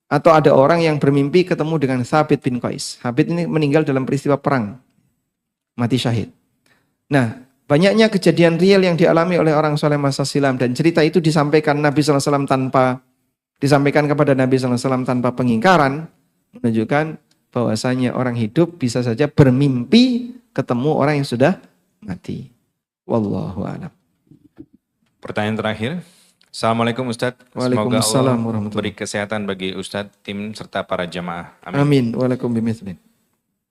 atau ada orang yang bermimpi ketemu dengan Thabit bin Qais. Thabit ini meninggal dalam peristiwa perang, mati syahid. Nah, banyaknya kejadian real yang dialami oleh orang soleh masa silam dan cerita itu disampaikan Nabi SAW disampaikan kepada Nabi SAW tanpa pengingkaran, menunjukkan bahwasanya orang hidup bisa saja bermimpi ketemu orang yang sudah mati. Wallahu a'lam. Pertanyaan terakhir. Assalamualaikum Ustadz. Semoga Allah beri kesehatan bagi Ustadz, tim serta para jamaah. Amin. Amin. Waalaikumsalam.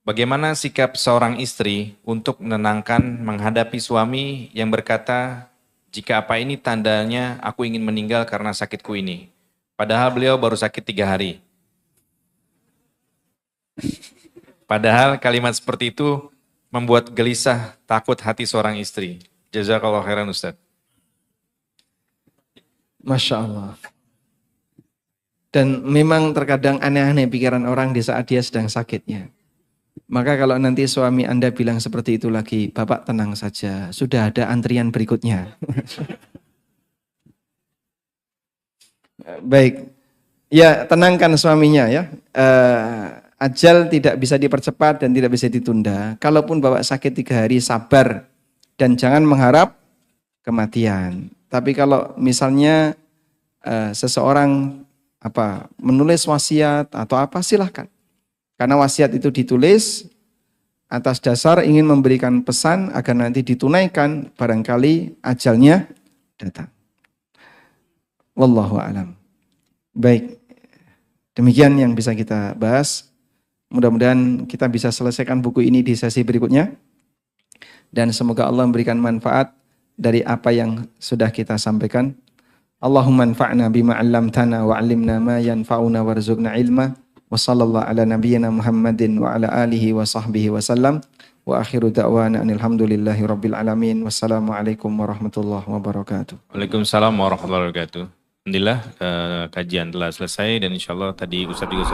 Bagaimana sikap seorang istri untuk menenangkan menghadapi suami yang berkata, jika apa ini tandanya aku ingin meninggal karena sakitku ini. Padahal beliau baru sakit 3 hari. Padahal kalimat seperti itu membuat gelisah, takut hati seorang istri. Jazakallahu khairan Ustaz. Masya Allah. Dan memang terkadang aneh-aneh pikiran orang di saat dia sedang sakitnya. Maka kalau nanti suami Anda bilang seperti itu lagi, Bapak tenang saja, sudah ada antrian berikutnya. Baik, ya tenangkan suaminya ya. Ajal tidak bisa dipercepat dan tidak bisa ditunda. Kalaupun Bapak sakit 3 hari, sabar dan jangan mengharap kematian. Tapi kalau misalnya seseorang menulis wasiat atau apa, silahkan. Karena wasiat itu ditulis atas dasar ingin memberikan pesan agar nanti ditunaikan barangkali ajalnya datang. Wallahu a'lam. Baik, demikian yang bisa kita bahas. Mudah-mudahan kita bisa selesaikan buku ini di sesi berikutnya. Dan semoga Allah memberikan manfaat dari apa yang sudah kita sampaikan. Allahumma anfa'na bima 'allamtana wa 'allimna ma yanfa'una warzuqna ilma. Wa sallallahu ala nabiyyina Muhammadin wa ala alihi wa sahbihi wa sallam. Wa akhiru da'wana alhamdulillahi rabbil alamin. Wassalamualaikum warahmatullahi wabarakatuh. Waalaikumsalam warahmatullahi wabarakatuh. Alhamdulillah kajian telah selesai dan insyaallah tadi Ustaz juga